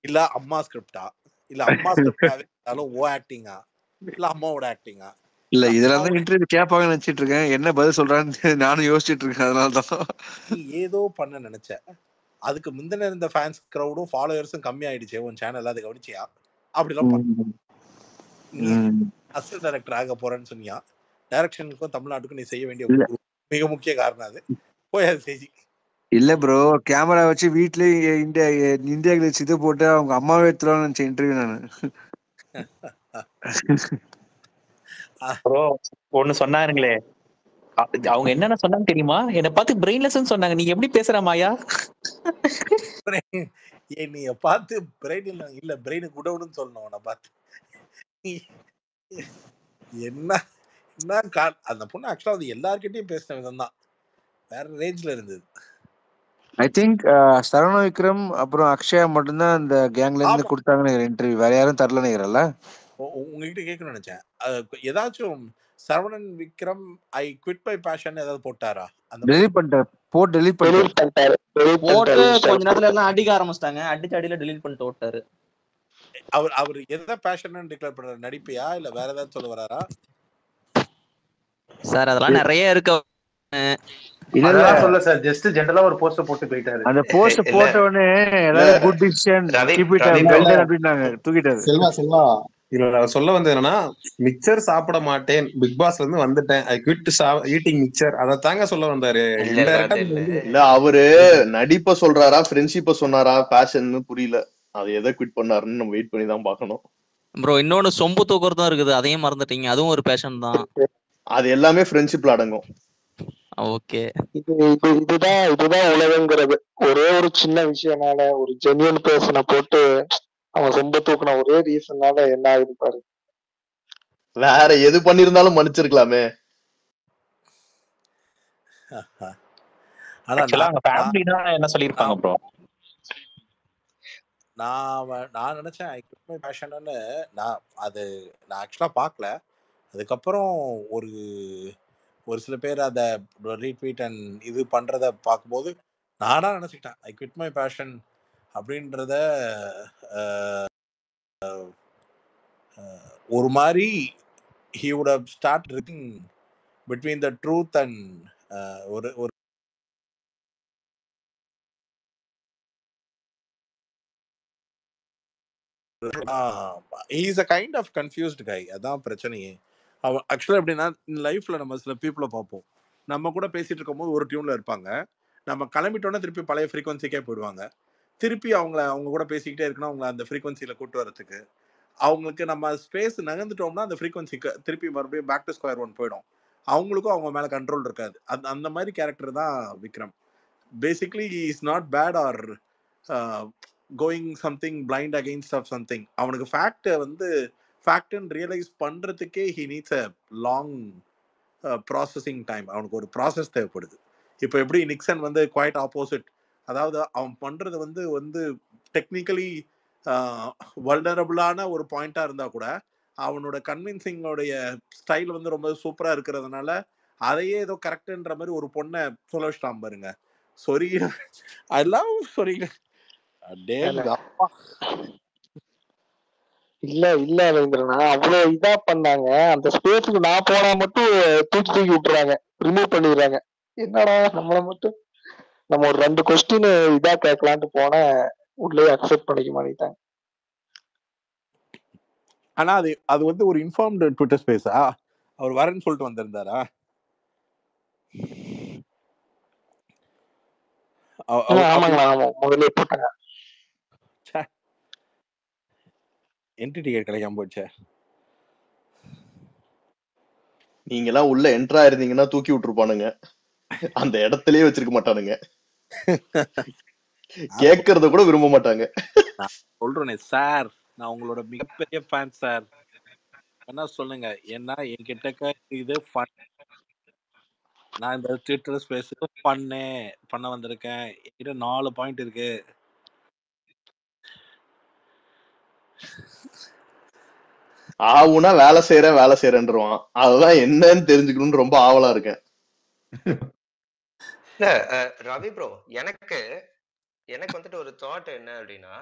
இல்ல அம்மா ஸ்கிரிப்டா? இல்ல அம்மா ஸ்கிரிப்டாவே இருந்தாலும் ஓ ஆக்டிங்கா இல்ல அம்மாவோட ஆக்டிங்கா? இல்ல இதெல்லாம் தான் இன்டர்வியூ கேட்பாங்கன்னு நினைச்சிட்டு இருக்கேன். என்ன பதில் சொல்றான்னு நானும் யோசிச்சுட்டு இருக்கேன். அதனாலதான் நீ ஏதோ பண்ண நினைச்ச. அதுக்கு முந்தின இருந்த ஃபேன்ஸ் கிரௌடும் ஃபாலோவர்ஸும் கம்மி ஆயிடுச்சு உன் சேனல். அது கவனிச்சியா? அப்படிலாம் நீ அசிஸ்டன்ட் டைரக்டர் ஆக போறேன்னு சொன்னியா? டைரக்ஷனுக்கும் தமிழ்நாட்டுக்கும் நீ செய்ய வேண்டிய மிக முக்கிய காரணம் அது. போய் அது செஞ்சு. இல்ல ப்ரோ, கேமரா வச்சு வீட்லயே இந்தியா கிளிச் இது போட்டு அவங்க அம்மாவே எடுத்துருவாங்கன்னு நினைச்சேன் இன்டர்வியூ நானு. ப்ரோ ஒண்ணு சொன்னாருங்களே, அவங்க என்னென்ன சொன்னாங்க தெரியுமா? என்ன பார்த்து பிரெயின்லெஸ்ன்னு சொன்னாங்க. நீ எப்படி பேசுற மாயா? என்னைய பார்த்து பிரெயின் இல்ல பிரெயின் குடவுன்னு சொல்லணும். உன்னை பார்த்து என்ன அந்த பொண்ணு ஆக்சுவலா அது எல்லார்கிட்டயும் பேசின விதம் தான் வேற ரேஞ்ச்ல இருந்தது. ஐ திங்க் சரவண விக்ரம் அப்புறம் அக்ஷயா மட்டும்தான் அந்த கேங்ல இருந்து கொடுத்தாங்கன்னு இன்டர்வியூ. வேற யாரும் தரல நினைக்கிறல்ல? உங்ககிட்ட கேட்கணும்னு நினைச்சேன். ஏதாச்சும் Saravanan Vikram I quit my passion ஏதாவது போட்டாரா? அந்த டெலீட் பண்ணிட்டாரு. போட்டு கொஞ்ச நேரத்துல எல்லாம் அடிக்க ஆரம்பிச்சிட்டாங்க. அடிச்சு அடியில டெலீட் பண்ணிட்டு ஓட்டாரு. அவர் எதை பேஷன் டிக்ளேர் பண்றாரு? நடிப்பையா இல்ல வேற ஏதாவது சொல்ல வராரா? சார் அதெல்லாம் நிறைய இருக்கு. இதெல்லாம் சொல்ல சார், ஜஸ்ட் ஜெனரலா ஒரு போஸ்ட் போட்டு போயிட்டாரு. அந்த போஸ்ட் போட்ட உடனே எல்லாரும் குட் டிசிஷன் அப்படினாங்க, தூக்கிட்டாரு. செல்வா இதுல நான் சொல்ல வந்து என்னன்னா, மிக்சர் சாப்பிட மாட்டேன், பிக் பாஸ்ல இருந்து வந்துட்டேன், ஐ குவிட் ஈட்டிங் மிக்சர், அத தாங்க சொல்ல வந்தாரு. இல்ல அவரு நடிப்ப சொல்றாரா ஃப்ரெண்ட்ஷிப்ப சொன்னாரா பேஷன் புரியல. அது எதை குவிட் பண்ணாருன்னு நம்ம வெயிட் பண்ணி தான் பார்க்கணும். ப்ரோ இன்னொன்னு சொம்பு தூக்குறதும் இருக்குது, அதையும் மறந்துட்டீங்க. அதுவும் ஒரு பேஷன் தான். அது எல்லாமே ஃப்ரெண்ட்ஷிப்ல அடங்கும். ஓகே, இதுதான் உலகங்கிறது. ஒரே ஒரு சின்ன விஷயம்னால ஒரு ஜென்யூன் பர்சனை போட்டு அவன் சொம்ப தூக்குன ஒரே ரீசன்னால என்ன ஆகுது பாரு. வேற எது பண்ணிருந்தாலும் மன்னிச்சிருக்கலாமே. என்ன சொல்லிருப்பாங்க ப்ரோ? நான் நினைச்சேன் ஐ குவிட் மை பேஷன்னு. நான் ஆக்சுவலா பார்க்கல. அதுக்கப்புறம் ஒரு சில பேர் அதை ரீட்வீட் அண்ட் இது பண்றத பார்க்கும்போது நானா நினைச்சுக்கிட்டேன் ஐ குவிட் மை பேஷன் அப்படின்றத. ஒரு மாதிரி he would have start looking between the truth and ஒரு he is a kind of confused guy. அதான் பிரச்சனையே. அவன் ஆக்சுவலா எப்படின்னா லைஃப்ல நம்ம சில பீப்புளை பார்ப்போம். நம்ம கூட பேசிட்டு இருக்கும் போது ஒரு டியூன்ல இருப்பாங்க. நம்ம கிளம்பிட்டோன்னா திருப்பி பழைய ஃப்ரீக்வன்சிக்கே போயிடுவாங்க. திருப்பி அவங்க கூட பேசிக்கிட்டே இருக்கணும். அவங்கள அந்த ஃப்ரீக்வன்சியில கூட்டு வரதுக்கு அவங்களுக்கு நம்ம ஸ்பேஸ் நகர்ந்துட்டோம்னா அந்த ஃப்ரீக்வன்சிக்கு திருப்பி மறுபடியும் பேக் டு ஸ்கொயர் ஒன் போயிடும். அவங்களுக்கும் அவங்க மேல கண்ட்ரோல் இருக்காது. அந்த மாதிரி கேரக்டர் தான் Vikram. Basically is not bad are going something blind against of something. அவனுக்கு ஃபேக்ட் ரியலைஸ் பண்றதுக்கே he needs a long processing time, அவனுக்கு ஒரு ப்ராசஸ் தேவைப்படுது. இப்போ எப்படி நிக்சன் வந்து குவைட் ஆப்போசிட், அதாவது அவன் பண்றது வந்து டெக்னிக்கலி வல்னரபிளான ஒரு பாயிண்டா இருந்தா கூட அவனோட கன்வின்சிங்கோடைய ஸ்டைல் வந்து ரொம்ப சூப்பரா இருக்கிறதுனால அதையே ஏதோ கரெக்ட்ன்ற மாதிரி ஒரு பொண்ணை சொல்ல வச்சிட்டான் பாருங்க. சொரி ஐ லவ் சொரி. இல்ல ரவீந்திரனா, அவ்வளவு இதா பண்ணாங்க. அந்த ஸ்பேஸுக்கு நான் போனா மட்டும் தூக்கி விட்டுறாங்க, ரிமூவ் பண்ணிடுறாங்க. என்னடா நம்மள மட்டும் நம்ம ஒரு 2 கொஸ்டின் இதா கேட்கலான்ட்டு போன உள்ளே அக்செப்ட் பண்ணிக்க மாட்டேங்கிட்டாங்க. ஆனா அது வந்து ஒரு இன்ஃபார்ம்டு ட்விட்டர் ஸ்பேஸா? அவர் வரேன்னு சொல்லிட்டு வந்திருந்தாரா? ஆமாங்களா, ஆமா, முதல்ல போட்டாங்க. என்ட்ரி டிக்கெட் கிடைக்காம போச்சே. நீங்க எல்லாம் உள்ள என்ட்ரா இருந்தீங்கன்னா தூக்கி விட்டுருப்பானுங்க, அந்த இடத்துலயே வச்சிருக்க மாட்டானுங்க, கேட்கறத கூட விரும்ப மாட்டாங்க. நான் சொல்றேனே சார், நான் உங்களோட மிகப்பெரிய ஃபேன் சார், என்ன சொல்லுங்க. ஏன்னா என்கிட்ட இது ஃபன், நான் இந்த ட்விட்டர் ஸ்பேஸுக்கு பண்ண வந்திருக்கேன். என்கிட்ட 4 பாயிண்ட் இருக்கு. ஆவுனா வேலை செய்யறேன்றான். அதுதான் என்னன்னு தெரிஞ்சுக்கணும்னு ரொம்ப ஆவலா இருக்கேன். ரவி ப்ரோ, எனக்கு வந்துட்டு ஒரு தாட் என்ன அப்படின்னா,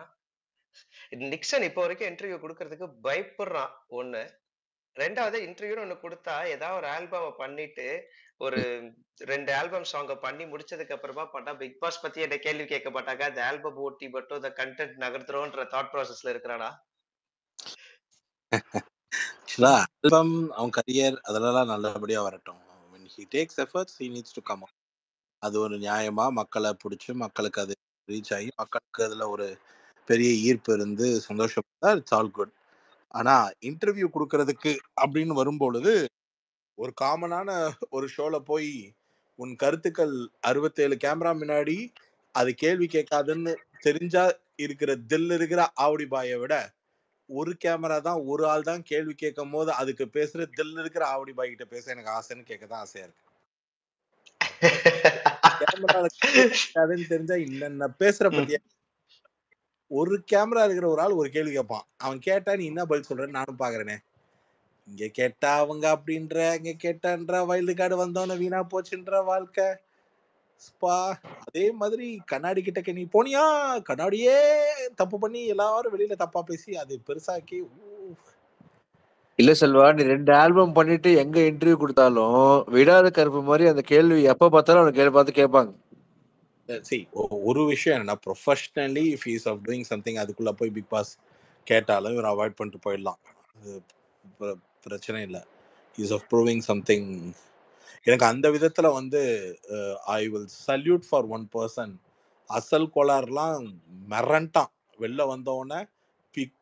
நிக்சன் இப்போ வரைக்கும் இன்டர்வியூ கொடுக்கறதுக்கு பயப்படுறான் ஒண்ணு. ரெண்டாவது, இன்டர்வியூ ஒண்ணு கொடுத்தா ஏதாவது ஒரு ஆல்பம் பண்ணிட்டு ஒரு 2 ஆல்பம் சாங்க பண்ணி முடிச்சதுக்கு அப்புறமா பண்ணா பிக் பாஸ் பத்தி என்ன கேள்வி கேட்க மாட்டாங்க, அந்த ஆல்பம் ஓட்டி மட்டும் இந்த கண்டென்ட் நகர்த்துறோன்ற தாட் ப்ராசஸ்ல இருக்கிறானா? ஆல்பம், அவன் கரியர் அதெல்லாம் நல்லபடியா வரட்டும். when he takes efforts he needs to come out. அது ஒரு நியாயமா மக்களை பிடிச்சி மக்களுக்கு அது ரீச் ஆகி மக்களுக்கு அதுல ஒரு பெரிய ஈர்ப்பு இருந்து சந்தோஷப்பட்டா இட்ஸ் ஆல் குட். ஆனா இன்டர்வியூ கொடுக்கறதுக்கு அப்படின்னு வரும்பொழுது ஒரு காமனான ஒரு ஷோல போய் உன் கருத்துக்கள் 67 கேமரா முன்னாடி அது கேள்வி கேட்காதுன்னு தெரிஞ்சா இருக்கிற தில் இருக்கிற ஆவடி பாயை விட ஒரு கேமரா தான், ஒரு ஆள் தான் கேள்வி கேட்கும் போது அதுக்கு பேசுற தில் இருக்கிற ஆவடி பாய் கிட்ட பேச எனக்கு ஆசைன்னு கேட்கதான் ஆசையா இருக்கு. கேமரான்னு தெரிஞ்சா இன்ன பேசுற பத்தியா ஒரு கேமரா இருக்கிற ஒரு ஆள் ஒரு கேள்வி கேட்பான், அவன் கேட்டா நீ என்ன பதில் சொல்றேன்னு நானும் பாக்குறேனே. இங்க கேட்டா அவங்க அப்படின்ற, இங்க கேட்டான்ற வைல்டு கார்டு வந்தவன வீணா போச்சுன்ற வாழ்க்கை. அதே மாதிரி கண்ணாடி கிட்ட நீ போனியா, கண்ணாடியே தப்பு பண்ணி எல்லாரும் வெளியில தப்பா பேசி அது பெருசாக்கி. இல்ல செல்வா, நீ 2 ஆல்பம் பண்ணிட்டு எங்க இன்டர்வியூ கொடுத்தாலும் விடாத கருப்பு மாதிரி அந்த கேள்வி எப்ப பார்த்தாலும் அவனுக்கு பார்த்து கேட்பாங்க. ஒரு விஷயம் என்னன்னா, professionally if he is of doing something அதுக்குள்ள போய் பிக் பாஸ் கேட்டாலும் இவர் அவாய்ட் பண்ணிட்டு போயிடலாம், பிரச்சனை இல்லை. Is of proving something. எனக்கு அந்த விதத்துல I will salute for one person. அசல் கோளாறுலாம் மிரண்டான், வெளில வந்தவொடனே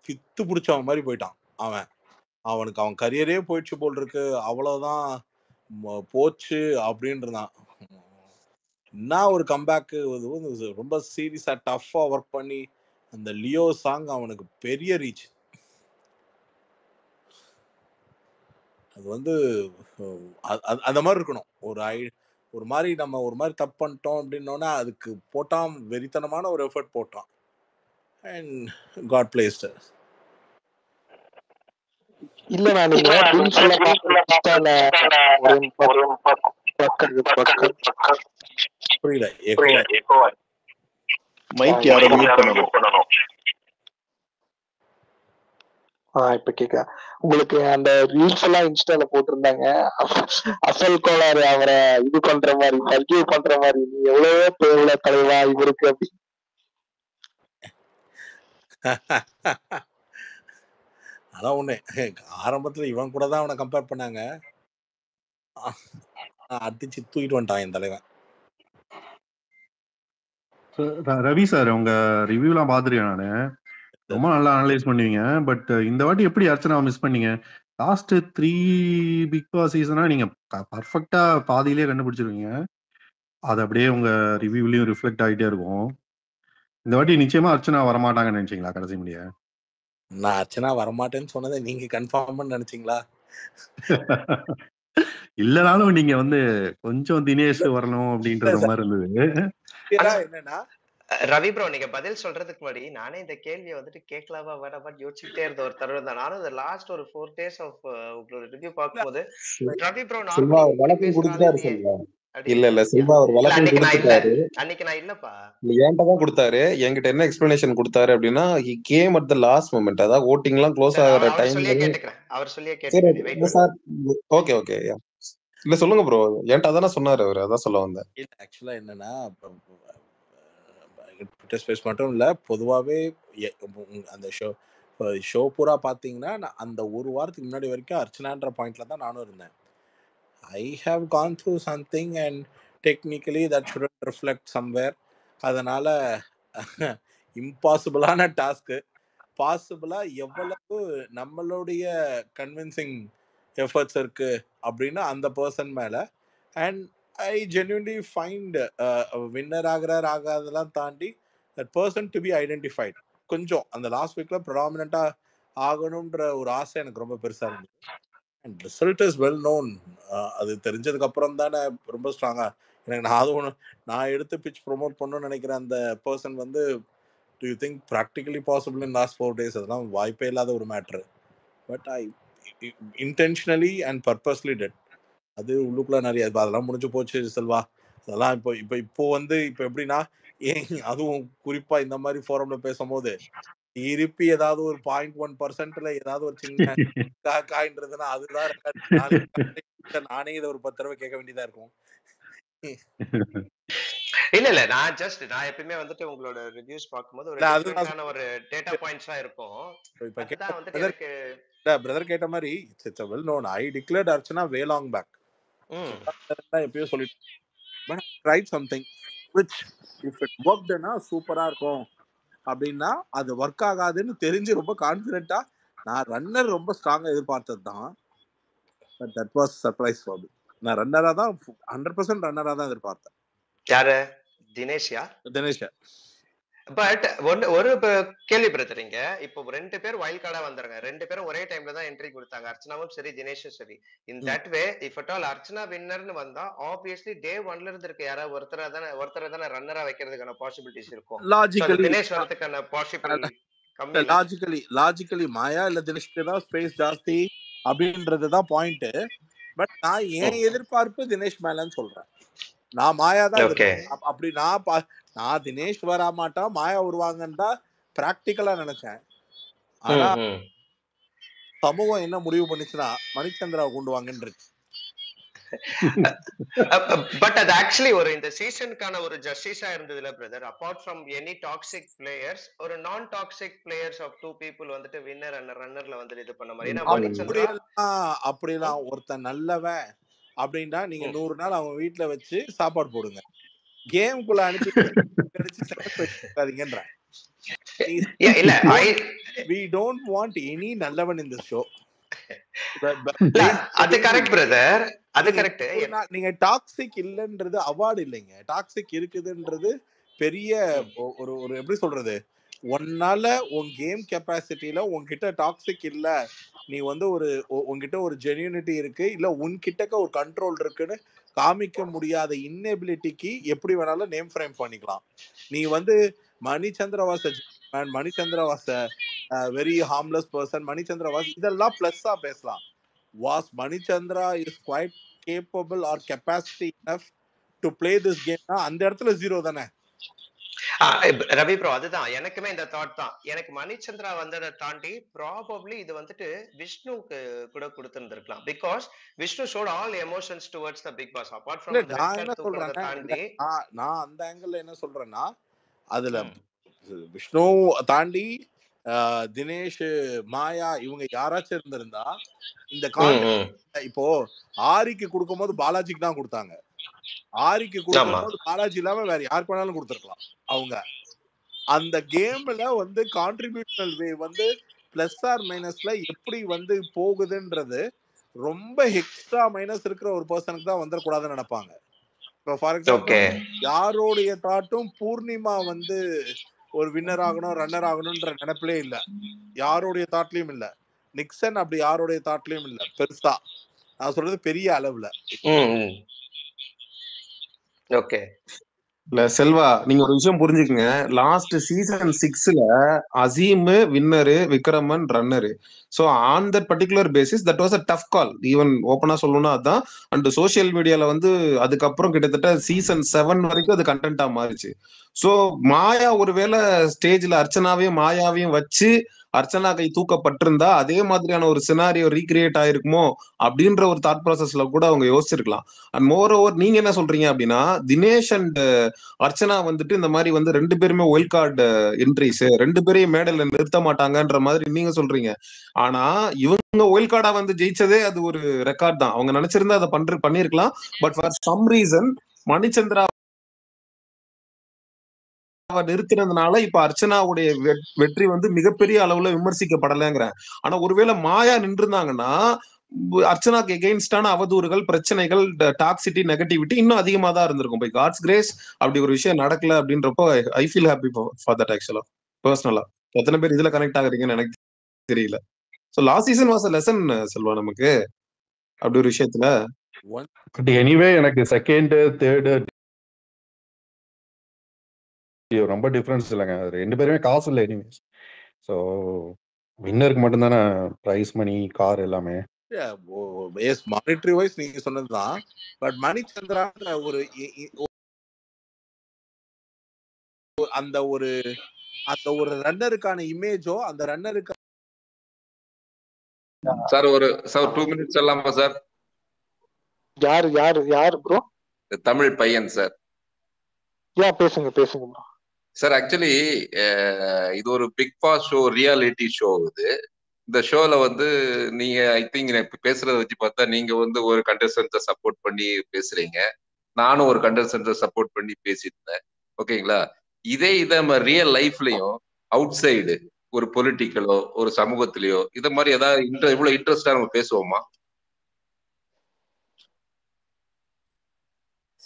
பித்து பிடிச்சவன் மாதிரி போயிட்டான். அவனுக்கு அவன் கரியரே போயிடுச்சு போல் இருக்கு, அவ்வளவுதான் போச்சு அப்படின்னு இருந்தான். என்ன ஒரு கம்பேக்கு, ரொம்ப சீரியஸா டஃபா ஒர்க் பண்ணி அந்த லியோ சாங் அவனுக்கு பெரிய ரீச். அது அந்த மாதிரி இருக்கணும். ஒரு மாதிரி நம்ம ஒரு மாதிரி தப்பு பண்ணிட்டோம் அப்படின்னோன்னா அதுக்கு போட்டான், வெறித்தனமான ஒரு எஃபர்ட் போட்டான். And God placed. இல்ல நீங்க புரியல, மைக் யாரோ மியூட் பண்ணணும். இப்ப கேக்க உங்களுக்கு அந்த ரீல்ஸ் எல்லாம் இன்ஸ்டால போட்டிருந்தாங்க, அசல் கோளாறு அவரை இது பண்ற மாதிரி, பர்கியூ பண்ற மாதிரி, நீ எவ்வளவோ பேருல தலைவா இவருக்கு அப்படி. அதான் ஒண்ணு, ஆரம்பத்துல இவன் கூட தான் அவனை கம்பேர் பண்ணாங்க, அடிச்சு தூக்கிட்டு வந்துட்டான் என் தலைவன். ரவி சார், உங்க ரிவ்யூலாம் பாத்துருக்கேன் நானு, ரொம்ப நல்லா அனலைஸ் பண்ணுவீங்க. பட் இந்த வாட்டி எப்படி அர்ச்சனா மிஸ் பண்ணீங்க? லாஸ்ட் 3 பிக் பாஸ் சீசனா நீங்க பர்ஃபெக்டா பாதியிலே கண்டுபிடிச்சிருவீங்க, அது அப்படியே உங்க ரிவ்யூலயும் ரிஃப்ளெக்ட் ஆகிட்டே இருக்கும். இந்த வாட்டி நிச்சயமா அர்ச்சனா வரமாட்டாங்கன்னு நினைச்சீங்களா கடைசி முடிய? நான் அர்ச்சனா வரமாட்டேன்னு சொன்னதை நீங்க கன்ஃபார்ம் நினைச்சீங்களா? இல்லனாலும் நீங்க வந்து கொஞ்சம் தினேஷ் வரணும் இல்ல அப்படின்றது சார் மாதிரி இருந்தது. ஆனா என்னன்னா ரவி ப்ரோ நீங்க பதில் சொல்றதுக்கு முன்னாடி நானே இந்த கேள்வியை வந்துட்டு கேட்கலாமா வேணாமான்னு யோசிச்சுட்டே இருந்த ஒரு தருணம் தான். நானும் இந்த லாஸ்ட் ஒரு 4 days ஆஃப் உங்களோட ரிவ்யூ பார்க்கும்போது ரவி ப்ரோ செல்வா நார்மலி அவர் இப்படி விளக்கம் பேசுற ஆள் கொடுத்துட்டாரு இல்லையே செல்வா. அப்படின்னு. இல்ல இல்ல யா செல்வா அவர் இல்ல விளக்கம் அன்னைக்கு நான் இல்ல, கொடுத்துட்டாரு. அன்னைக்கு நான் இல்லப்பா. என்கிட்ட தான் கொடுத்தாரு. என்கிட்ட என்ன எக்ஸ்பிளனேஷன் கொடுத்தாரு அப்படின்னா he came at the last moment. அதாவது voting எல்லாம் க்ளோஸ் சார் ஆகிற அவர் சொல்லியே டைம்ல. கேட்டுக்கிறேன், அவர் சொல்லியே சரி கேட்டுக்கிறேன், வெயிட் பண்ணுங்க. சார். Okay okay. இல்ல சொல்லுங்க ப்ரோ. என்கிட்ட அதானே சொன்னாரு அவரு. அதான் சொல்ல வந்தேன். இல்ல ஆக்சுவலா என்னன்னா ஸ்பேஸ் மட்டும் இல்ல, பொதுவாவே அந்த ஷோ பூரா பாத்தீங்கன்னா அந்த ஒரு வாரத்துக்கு முன்னாடி வரைக்கும் அர்ச்சனான்ற பாயிண்ட்ல தான் நானும் இருந்தேன். I have gone through something and technically that shouldn't reflect somewhere. அதனால இம்பாசிபிளான டாஸ்க் பாசிபிளா எவ்வளவு நம்மளுடைய கன்வின்சிங் எஃபர்ட்ஸ் இருக்கு அப்படின்னு அந்த பர்சன் மேல. And I genuinely find winner ஆகாதெல்லாம் தாண்டி that person to be identified. கொஞ்சம் அந்த லாஸ்ட் வீக்ல ப்ரொடாமினண்டா ஆகணும்ன்ற ஒரு ஆசை எனக்கு ரொம்ப பெருசா இருந்தது. And result is well known. அது தெரிஞ்சதுக்கு அப்புறம் தானே ரொம்ப ஸ்ட்ராங்கா எனக்கு நான் எடுத்து பிச் ப்ரொமோட் பண்ணணும்னு நினைக்கிற அந்த பர்சன் வந்து do you think practically possible in last 4 days? அதெல்லாம் வாய்ப்பே இல்லாத ஒரு matter. But I intentionally and purposely did. அது உள்ளுக்குள்ள நிறைய அதெல்லாம் முடிஞ்சு போச்சு செல்வா. அதெல்லாம் இப்போ வந்து இப்போ எப்படின்னா அதுவும் குறிப்பா இந்த மாதிரி ஃபோரம்ல பேசும்போது திருப்பி ஏதாவது ஒரு 0.1% ஏதாவது ஒரு சின்ன காயின்றதுன்னா அதுதான் நானே இதை ஒரு 10 தடவை கேட்க வேண்டியதா இருக்கும். இல்ல நான் எப்பயுமே வந்துட்டு உங்களோட ரிவ்யூஸ் பார்க்கும்போது ஒரு டிஃபரெண்டான ஒரு டேட்டா பாயிண்ட்ஸா இருக்கும். இப்ப அதுதான் வந்துட்டு எனக்கு பிரதர் கேட்ட மாதிரி it's well known. I declared Archana way long back. எப்பயோ சொல்லிட்டேன். But I tried something which if it worked னா சூப்பரா இருக்கும் அப்படின்னா அது ஒர்க் ஆகாதுன்னு தெரிஞ்சு ரொம்ப கான்ஃபிடென்ட்டா நான் ரன்னர் ரொம்ப ஸ்ட்ராங்கா எதிர்பார்த்தது தான். But that was surprise for me. நான் ரன்னரா தான் 100% ரன்னரா தான் எதிர்பார்த்தேன். யாரு? தினேஷ்யா? தினேஷ். பட் ஒரு கேள்வி பிரதரிங்க. இப்போ 2 பேர் வைல்ட் கார்டா வந்தாங்க. 2 பேரும் ஒரே டைம்ல தான் என்ட்ரி கொடுத்தாங்க. அர்ச்சனாவும் சரி, தினேஷும் சரி. In that way if at all Archana வின்னர்னு வந்தா ஆப்வியஸ்லி டே 1ல இருந்து இருக்க யாராவது ஒருத்தரை தானே ரன்னரா வைக்கிறதுக்கான பாசிபிலிட்டிஸ் இருக்கும். லாஜிக்கலி தினேஷ் வரதுக்கான பாசிபிள் கம்மி. லாஜிக்கலி மாயா இல்ல தினேஷ்க்கு தான் ஸ்பேஸ் ஜாஸ்தி அப்படின்றது தான் பாயிண்ட். பட் நான் ஏன் எதிர்பார்ப்பு தினேஷ் மேலன்னு சொல்றேன். நான் மாயா தான் அப்படி நான் தினேஷ் வர மாட்டான் மாயா வருவாங்கன்னு தான் பிராக்டிக்கலா நினைச்சேன். ஆனா சமூகம் என்ன முடிவு பண்ணுச்சுன்னா மணிச்சந்திராவை கொண்டு வாங்கன்னு. பட் அது ஆக்சுவலி ஒரு இந்த சீசனுக்கான ஒரு ஜஸ்டிஸா இருந்ததுல brother. Apart from any toxic players ஒரு நான் டாக்ஸிக் பிளேயர்ஸ் ஆஃப் 2 people வந்துட்டு வின்னர் அண்ட் ரன்னர்ல வந்து இது பண்ண மாதிரி. ஏன்னா மணிச்சந்திரா அப்படிலாம் ஒருத்தன் நல்லவன் அப்படின்னா நீங்க 100 நாள் அவன் வீட்டுல வச்சு சாப்பாடு போடுங்க. கேமுக்குள்ள அனுப்பி கிடைச்சு இல்ல we don't want any நல்லவன் in this show. அது கரெக்ட் பிரதர், அது கரெக்ட். நீங்க டாக்ஸிக் இல்லன்றது அவார்டு இல்லைங்க. டாக்ஸிக் இருக்குதுன்றது பெரிய ஒரு எப்படி சொல்றது, ஒன்னால உன் கேம் கெப்பாசிட்டியில உன்கிட்ட டாக்ஸிக் இல்ல, நீ வந்து உன்கிட்ட ஒரு ஜென்யூனிட்டி இருக்கு இல்ல உன்கிட்ட ஒரு கண்ட்ரோல் இருக்குன்னு காமிக்க முடியாத இன்னெபிலிட்டிக்கு எப்படி வேணாலும் நேம் ஃப்ரேம் பண்ணிக்கலாம். நீ வந்து Manichandra was very harmless person, Manichandra was இதெல்லாம் பிளஸ்ஸா பேசலாம். Was Manichandra is quite capable or capacity enough to play this game? அந்த இடத்துல ஜீரோ தானே ரவி ப்ரோ. அதுதான் எனக்குமே இந்த தாட் தான். எனக்கு மணிச்சந்திரா வந்ததை தாண்டி ப்ராபப்ளி இது வந்துட்டு விஷ்ணுக்கு கூட கொடுத்திருந்திருக்கலாம். Because Vishnu showed all emotions towards the Bigg Boss. Apart from நான் என்ன சொல்றேன் தாண்டி நான் அந்த ஆங்கிள் என்ன சொல்றேன்னா அதுல விஷ்ணு தாண்டி தினேஷ் மாயா இவங்க யாராச்சும் இருந்திருந்தா இந்த கான்டெஸ்ட் இப்போ ஆரிக்கு கொடுக்கும்போது பாலாஜிக்கு தான் கொடுத்தாங்க. ஆரிக்கு கொடுக்கும்போது பாலாஜி இல்லாம வேற யாருக்கு வேணாலும் கொடுத்துருக்கலாம். அவங்க அந்த கேம்ல வந்து கான்ட்ரிபியூஷனல் வே வந்து பிளஸ் ஆர் மைனஸ்ல எப்படி வந்து போகுதுன்றது ரொம்ப எக்ஸ்ட்ரா மைனஸ் இருக்கிற ஒரு பர்சனுக்கு தான் வந்துடக்கூடாதுன்னு நினைப்பாங்க. இப்போ ஃபார் எக்ஸாம்பிள் யாரோடைய தாட்டும் பூர்ணிமா வந்து ஒரு வின்னர் ஆகணும் ரன்னர் ஆகணும்ன்ற நினைப்பிலே இல்ல, யாருடைய தாட்லயும் இல்ல. நிக்சன் அப்படி யாருடைய தாட்லயும் இல்ல பெருசா. நான் சொல்றது பெரிய அளவுல. ஓகே. இல்ல செல்வா, நீங்க ஒரு விஷயம் புரிஞ்சுக்குங்க. லாஸ்ட் சீசன் 6ல Azeem winner, Vikraman runner. So on that particular basis that was a tough call. Even ஓப்பனா சொல்லணும்னா அதான். அண்ட் சோசியல் மீடியால வந்து அதுக்கப்புறம் கிட்டத்தட்ட சீசன் 7 வரைக்கும் அது கண்டென்ட்டா மாறிச்சு. ஸோ மாயா ஒருவேளை ஸ்டேஜ்ல அர்ச்சனாவையும் மாயாவையும் வச்சு அர்ச்சனா கை தூக்கப்பட்டிருந்தா அதே மாதிரியான ஒரு சினாரியோ ரீக்ரியேட் ஆயிருக்குமோ அப்படின்ற ஒரு தாட் ப்ராசஸ்ல கூட அவங்க யோசிச்சிருக்கலாம். அண்ட் மோர் ஓவர் நீங்க என்ன சொல்றீங்க அப்படின்னா, தினேஷ் அண்ட் அர்ச்சனா வந்துட்டு இந்த மாதிரி வந்து 2 பேருமே ஒயில்ட் கார்டு என்ட்ரிஸ், 2 பேரையும் மேடல்ல நிறுத்த மாட்டாங்கன்ற மாதிரி நீங்க சொல்றீங்க. ஆனா இவங்க ஒயில்ட் கார்டா வந்து ஜெயிச்சதே அது ஒரு ரெக்கார்ட் தான். அவங்க நினைச்சிருந்தா அதை பண்ணிருக்கலாம். But for some reason Manichandra நிறுத்தினதுனால இப்ப அர்ச்சனாவுடைய வெற்றி வந்து மிகப்பெரிய அளவுல விமர்சிக்கப்படலைங்கிற. ஆனா ஒருவேளை மாயா நின்றுருந்தாங்கன்னா அர்ச்சனாக்கு எகெயின்ஸ்டான அவதூறுகள், பிரச்சனைகள், டாக்ஸிட்டி, நெகட்டிவிட்டி இன்னும் அதிகமா தான் இருந்திருக்கும். பை காட்ஸ் கிரேஸ் அப்படி ஒரு விஷயம் நடக்கல அப்படின்றப்போ I feel happy for that. ஆக்சுவலா பர்சனலா எத்தனை பேர் இதுல கனெக்ட் ஆகுறீங்கன்னு எனக்கு தெரியல. So last season was a lesson Selva நமக்கு அப்படி ஒரு விஷயத்துல. பட் எனிவே எனக்கு செகண்ட் தேர்டு ரொம்ப டிஃபரன்ஸ் இல்லைங்க. 2 பேருமே காசு இல்லை எனிவேஸ். ஸோ வின்னருக்கு மட்டும்தானே பிரைஸ் மணி, கார் எல்லாமே. எஸ், மானிட்டரி வைஸ் நீங்க சொன்னதுதான். பட் மணிச்சந்திரா அந்த ஒரு ரன்னருக்கான இமேஜோ அந்த ரன்னருக்கு சார் ஒரு 2 minutes சொல்லலாமா சார்? யாரு ப்ரோ? தமிழ் பையன் சார். பேசுங்க ப்ரோ. சார் ஆக்சுவலி இது ஒரு Bigg Boss show, reality show. இந்த ஷோல வந்து நீங்க ஐ திங்க் இப்ப பேசுறத வச்சு பார்த்தா நீங்க வந்து ஒரு கண்டஸ்டன்ஸை சப்போர்ட் பண்ணி பேசுறீங்க, நானும் ஒரு கண்டஸ்டன்ஸை சப்போர்ட் பண்ணி பேசிட்டு இருந்தேன். ஓகேங்களா? இதே நம்ம ரியல் லைஃப்லயும் அவுட் சைடு ஒரு பொலிட்டிக்கலோ ஒரு சமூகத்திலயோ இத மாதிரி ஏதாவது இவ்வளவு இன்ட்ரெஸ்டா நம்ம பேசுவோமா?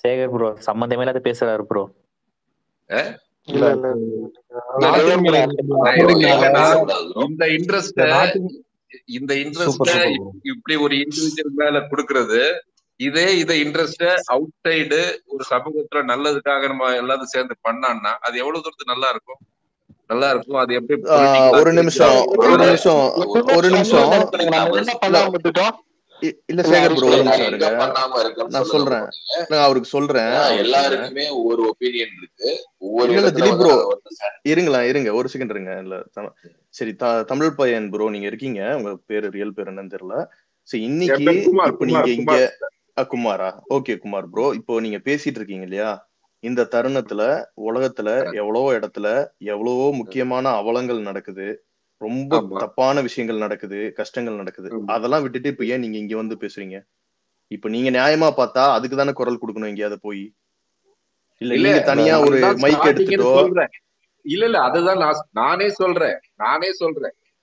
சேகர் ப்ரோ சம்பந்தமே இல்லாத பேசுறாரு ப்ரோ. இந்த இன்ட்ரெஸ்ட் இப்படி ஒரு இண்டிவிஜுவல் மேல கொடுக்கறது, இதை இன்ட்ரெஸ்ட் அவுட் சைடு ஒரு சமூகத்துல நல்லதுக்காக நம்ம எல்லாரும் சேர்ந்து பண்ணான்னா அது எவ்வளவு தூரத்துக்கு நல்லா இருக்கும்? அது எப்படி? ஒரு நிமிஷம் இல்ல சேகர் ப்ரோ, ஒரு நிமிஷம் இருங்க, நான் சொல்றேன், நான் அவருக்கு சொல்றேன். எல்லாருக்குமே ஒவ்வொரு ஒப்பீனியன் இருக்கு. இல்ல திலீப் ப்ரோ இருங்க ஒரு செகண்ட் இருங்க. இல்ல சரி, தமிழ் பையன் ப்ரோ நீங்க இருக்கீங்க, உங்க பேரு ரியல் பேர் என்னன்னு தெரியல. சரி, இன்னைக்கு இப்ப நீங்க இங்க குமாரா? ஓகே குமார் ப்ரோ, இப்போ நீங்க பேசிட்டு இருக்கீங்க இல்லையா, இந்த தருணத்துல உலகத்துல எவ்வளவோ இடத்துல எவ்வளவோ முக்கியமான அவலங்கள் நடக்குது, ரொம்ப தப்பான விஷயங்கள் நடக்குது, கஷ்டங்கள் நடக்குது. அதெல்லாம் விட்டுட்டு இப்ப ஏன் நீங்க இங்க வந்து பேசுறீங்க? இப்ப நீங்க நியாயமா பார்த்தா அதுக்கு தானே குரல் கொடுக்கணும் எங்கேயாவது போய். இல்ல நீங்க தனியா ஒரு மைக் எடுத்துட்டோ? இல்ல அதுதான் நானே சொல்றேன்.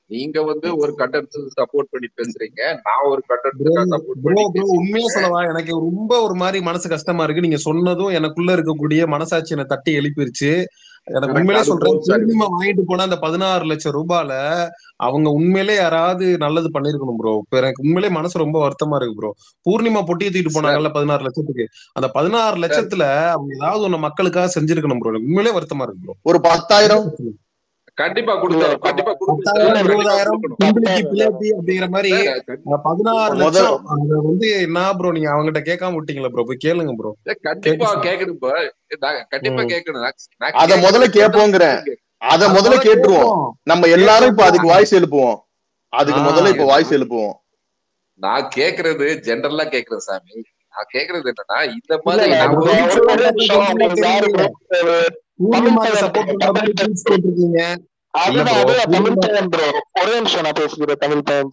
நீங்க வந்து ஒரு கண்டென்ட் சப்போர்ட் பண்ணி பேசுறீங்க, நான் ஒரு கண்டென்ட் சப்போர்ட் பண்ணி. உண்மையா சொல்லவா, எனக்கு ரொம்ப ஒரு மாதிரி மனசு கஷ்டமா இருக்கு. நீங்க சொன்னதும் எனக்குள்ள இருக்கக்கூடிய மனசாட்சி என்னை தட்டி எழுப்பிருச்சு. எனக்கு உண்மையிலே சொல்றேன், பூர்ணிமா வாங்கிட்டு போன அந்த 16 லட்சம் ரூபாயில அவங்க உண்மையிலே யாராவது நல்லது பண்ணிருக்கணும் ப்ரோ. எனக்கு உண்மையிலே மனசு ரொம்ப வருத்தமா இருக்கு ப்ரோ. பூர்ணிமா பொட்டியை தூக்கிட்டு போனாங்கல்ல 16 லட்சத்துக்கு, அந்த 16 லட்சத்துல அவங்க ஏதாவது ஒண்ணு மக்களுக்காக செஞ்சிருக்கணும் ப்ரோ. எனக்கு உண்மையிலே வருத்தமா இருக்கு ப்ரோ. ஒரு 10,000 கண்டிப்பா கொடுத்தாரு, 20,000 அப்படிங்கிற மாதிரி 16 லட்சம் வந்து என்ன ப்ரோ? நீங்க அவங்ககிட்ட கேட்காம விட்டீங்களா ப்ரோ? போய் கேளுங்க ப்ரோ. கண்டிப்பா கேட்கணும், கண்டிப்பா கேட்கணும். அத முதல்ல கேட்போங்கிறேன், அத முதல்ல கேட்டுருவோம். நம்ம எல்லாரும் இப்ப அதுக்கு வாய்ஸ் எழுப்புவோம், அதுக்கு முதல்ல இப்ப வாய்ஸ் எழுப்புவோம். நான் கேக்குறது ஜெனரலா கேக்குறேன் சாமி. நான் கேக்குறது என்னன்னா, இந்த மாதிரி ஒரே நிமிஷம் நான் பேசுகிறேன்.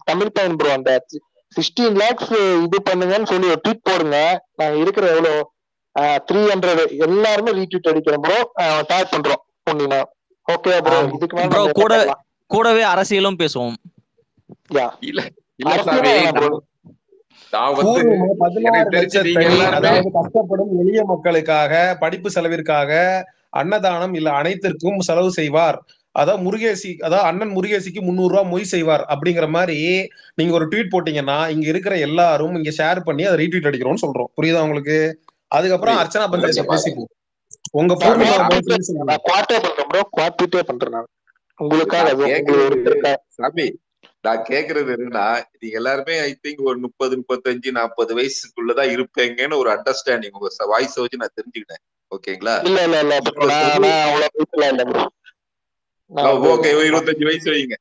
தமிழ் பையன் ப்ரோ, அந்த 16 lakhs இது பண்ணுங்கன்னு சொல்லி ஒரு ட்வீட் போடுங்க. நாங்க இருக்கிற எவ்வளவு 300 எல்லாருமே ரீட்வீட் அடிக்கிறோம் ப்ரோ, டேக் பண்றோம் பொண்ணினா. ஓகே ப்ரோ, இதுக்கு மேல கூடவே அரசியலும் பேசுவோம். இல்ல சாமி, அதாவது கஷ்டப்படும் எளிய மக்களுக்காக, படிப்பு செலவிற்காக, அன்னதானம் இல்ல அனைத்திற்கும் செலவு செய்வார் அதாவது அதாவது அண்ணன் முருகேசிக்கு 300 ரூபாய் மொய் செய்வார் அப்படிங்கிற மாதிரி நீங்க ஒரு ட்வீட் போட்டீங்கன்னா இங்க இருக்கிற எல்லாரும் இங்க ஷேர் பண்ணி அதை ரீட்வீட் அடிக்கிறோம்னு சொல்றோம். புரியுதா உங்களுக்கு? அதுக்கப்புறம் அர்ச்சனா பஞ்சாயத்தை பேசிப்போம். உங்க பூர்ணிமா சாமி நான் கேக்குறது என்னன்னா, நீங்க எல்லாருமே ஐ திங்க் ஒரு 30, 35, 40 வயசுக்குள்ளதான் இருப்பீங்கன்னு ஒரு அண்டர்ஸ்டாண்டிங் உங்க வாய்ஸ் வச்சு நான் தெரிஞ்சுக்கிட்டேன். ஓகேங்களா? ஓகே, 25 வயசு வைங்க,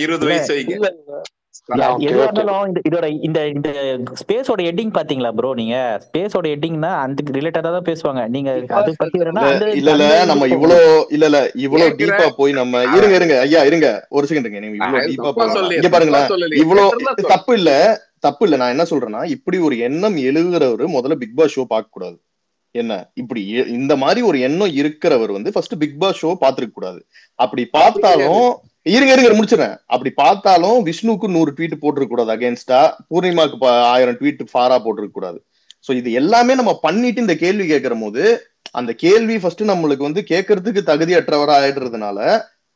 20 வயசு வைங்க. இதோட இந்த ஸ்பேஸோட எண்டிங் பாத்தீங்களா ப்ரோ? நீங்க ஸ்பேஸோட எண்டிங்னா அந்த ரிலேட்டடா தான் பேசுவாங்க. நீங்க அது பத்தி இல்ல நம்ம இவ்வளவு டீப்பா போய் நம்ம இருங்க ஐயா இருங்க ஒரு செகண்ட், நீங்க இவ்வளவு டீப்பா போய் இங்க பாருங்களேன். இவ்வளவு தப்பு இல்ல. நான் என்ன சொல்றேன்னா, இப்படி ஒரு எண்ணம் எழுதுறவரு முதல்ல பிக் பாஸ் ஷோ பார்க்க கூடாது. என்ன இப்படி இந்த மாதிரி ஒரு எண்ணம் இருக்கிறவர் வந்து ஃபர்ஸ்ட் பிக் பாஸ் ஷோ பாத்துருக்க கூடாது. அப்படி பார்த்தாலும் இருங்க முடிச்சிடறேன். அப்படி பார்த்தாலும் விஷ்ணுக்கு 100 ட்வீட் போட்டிருக்க கூடாது அகேன்ஸ்டா, பூர்ணிமாக்கு 1000 ட்வீட் ஃபாரா போட்டிருக்க கூடாது. சோ இது எல்லாமே நம்ம பண்ணிட்டு இந்த கேள்வி கேட்கிற போது அந்த கேள்வி ஃபர்ஸ்ட் நம்மளுக்கு வந்து கேட்கறதுக்கு தகுதியற்றவரா ஆயிடுறதுனால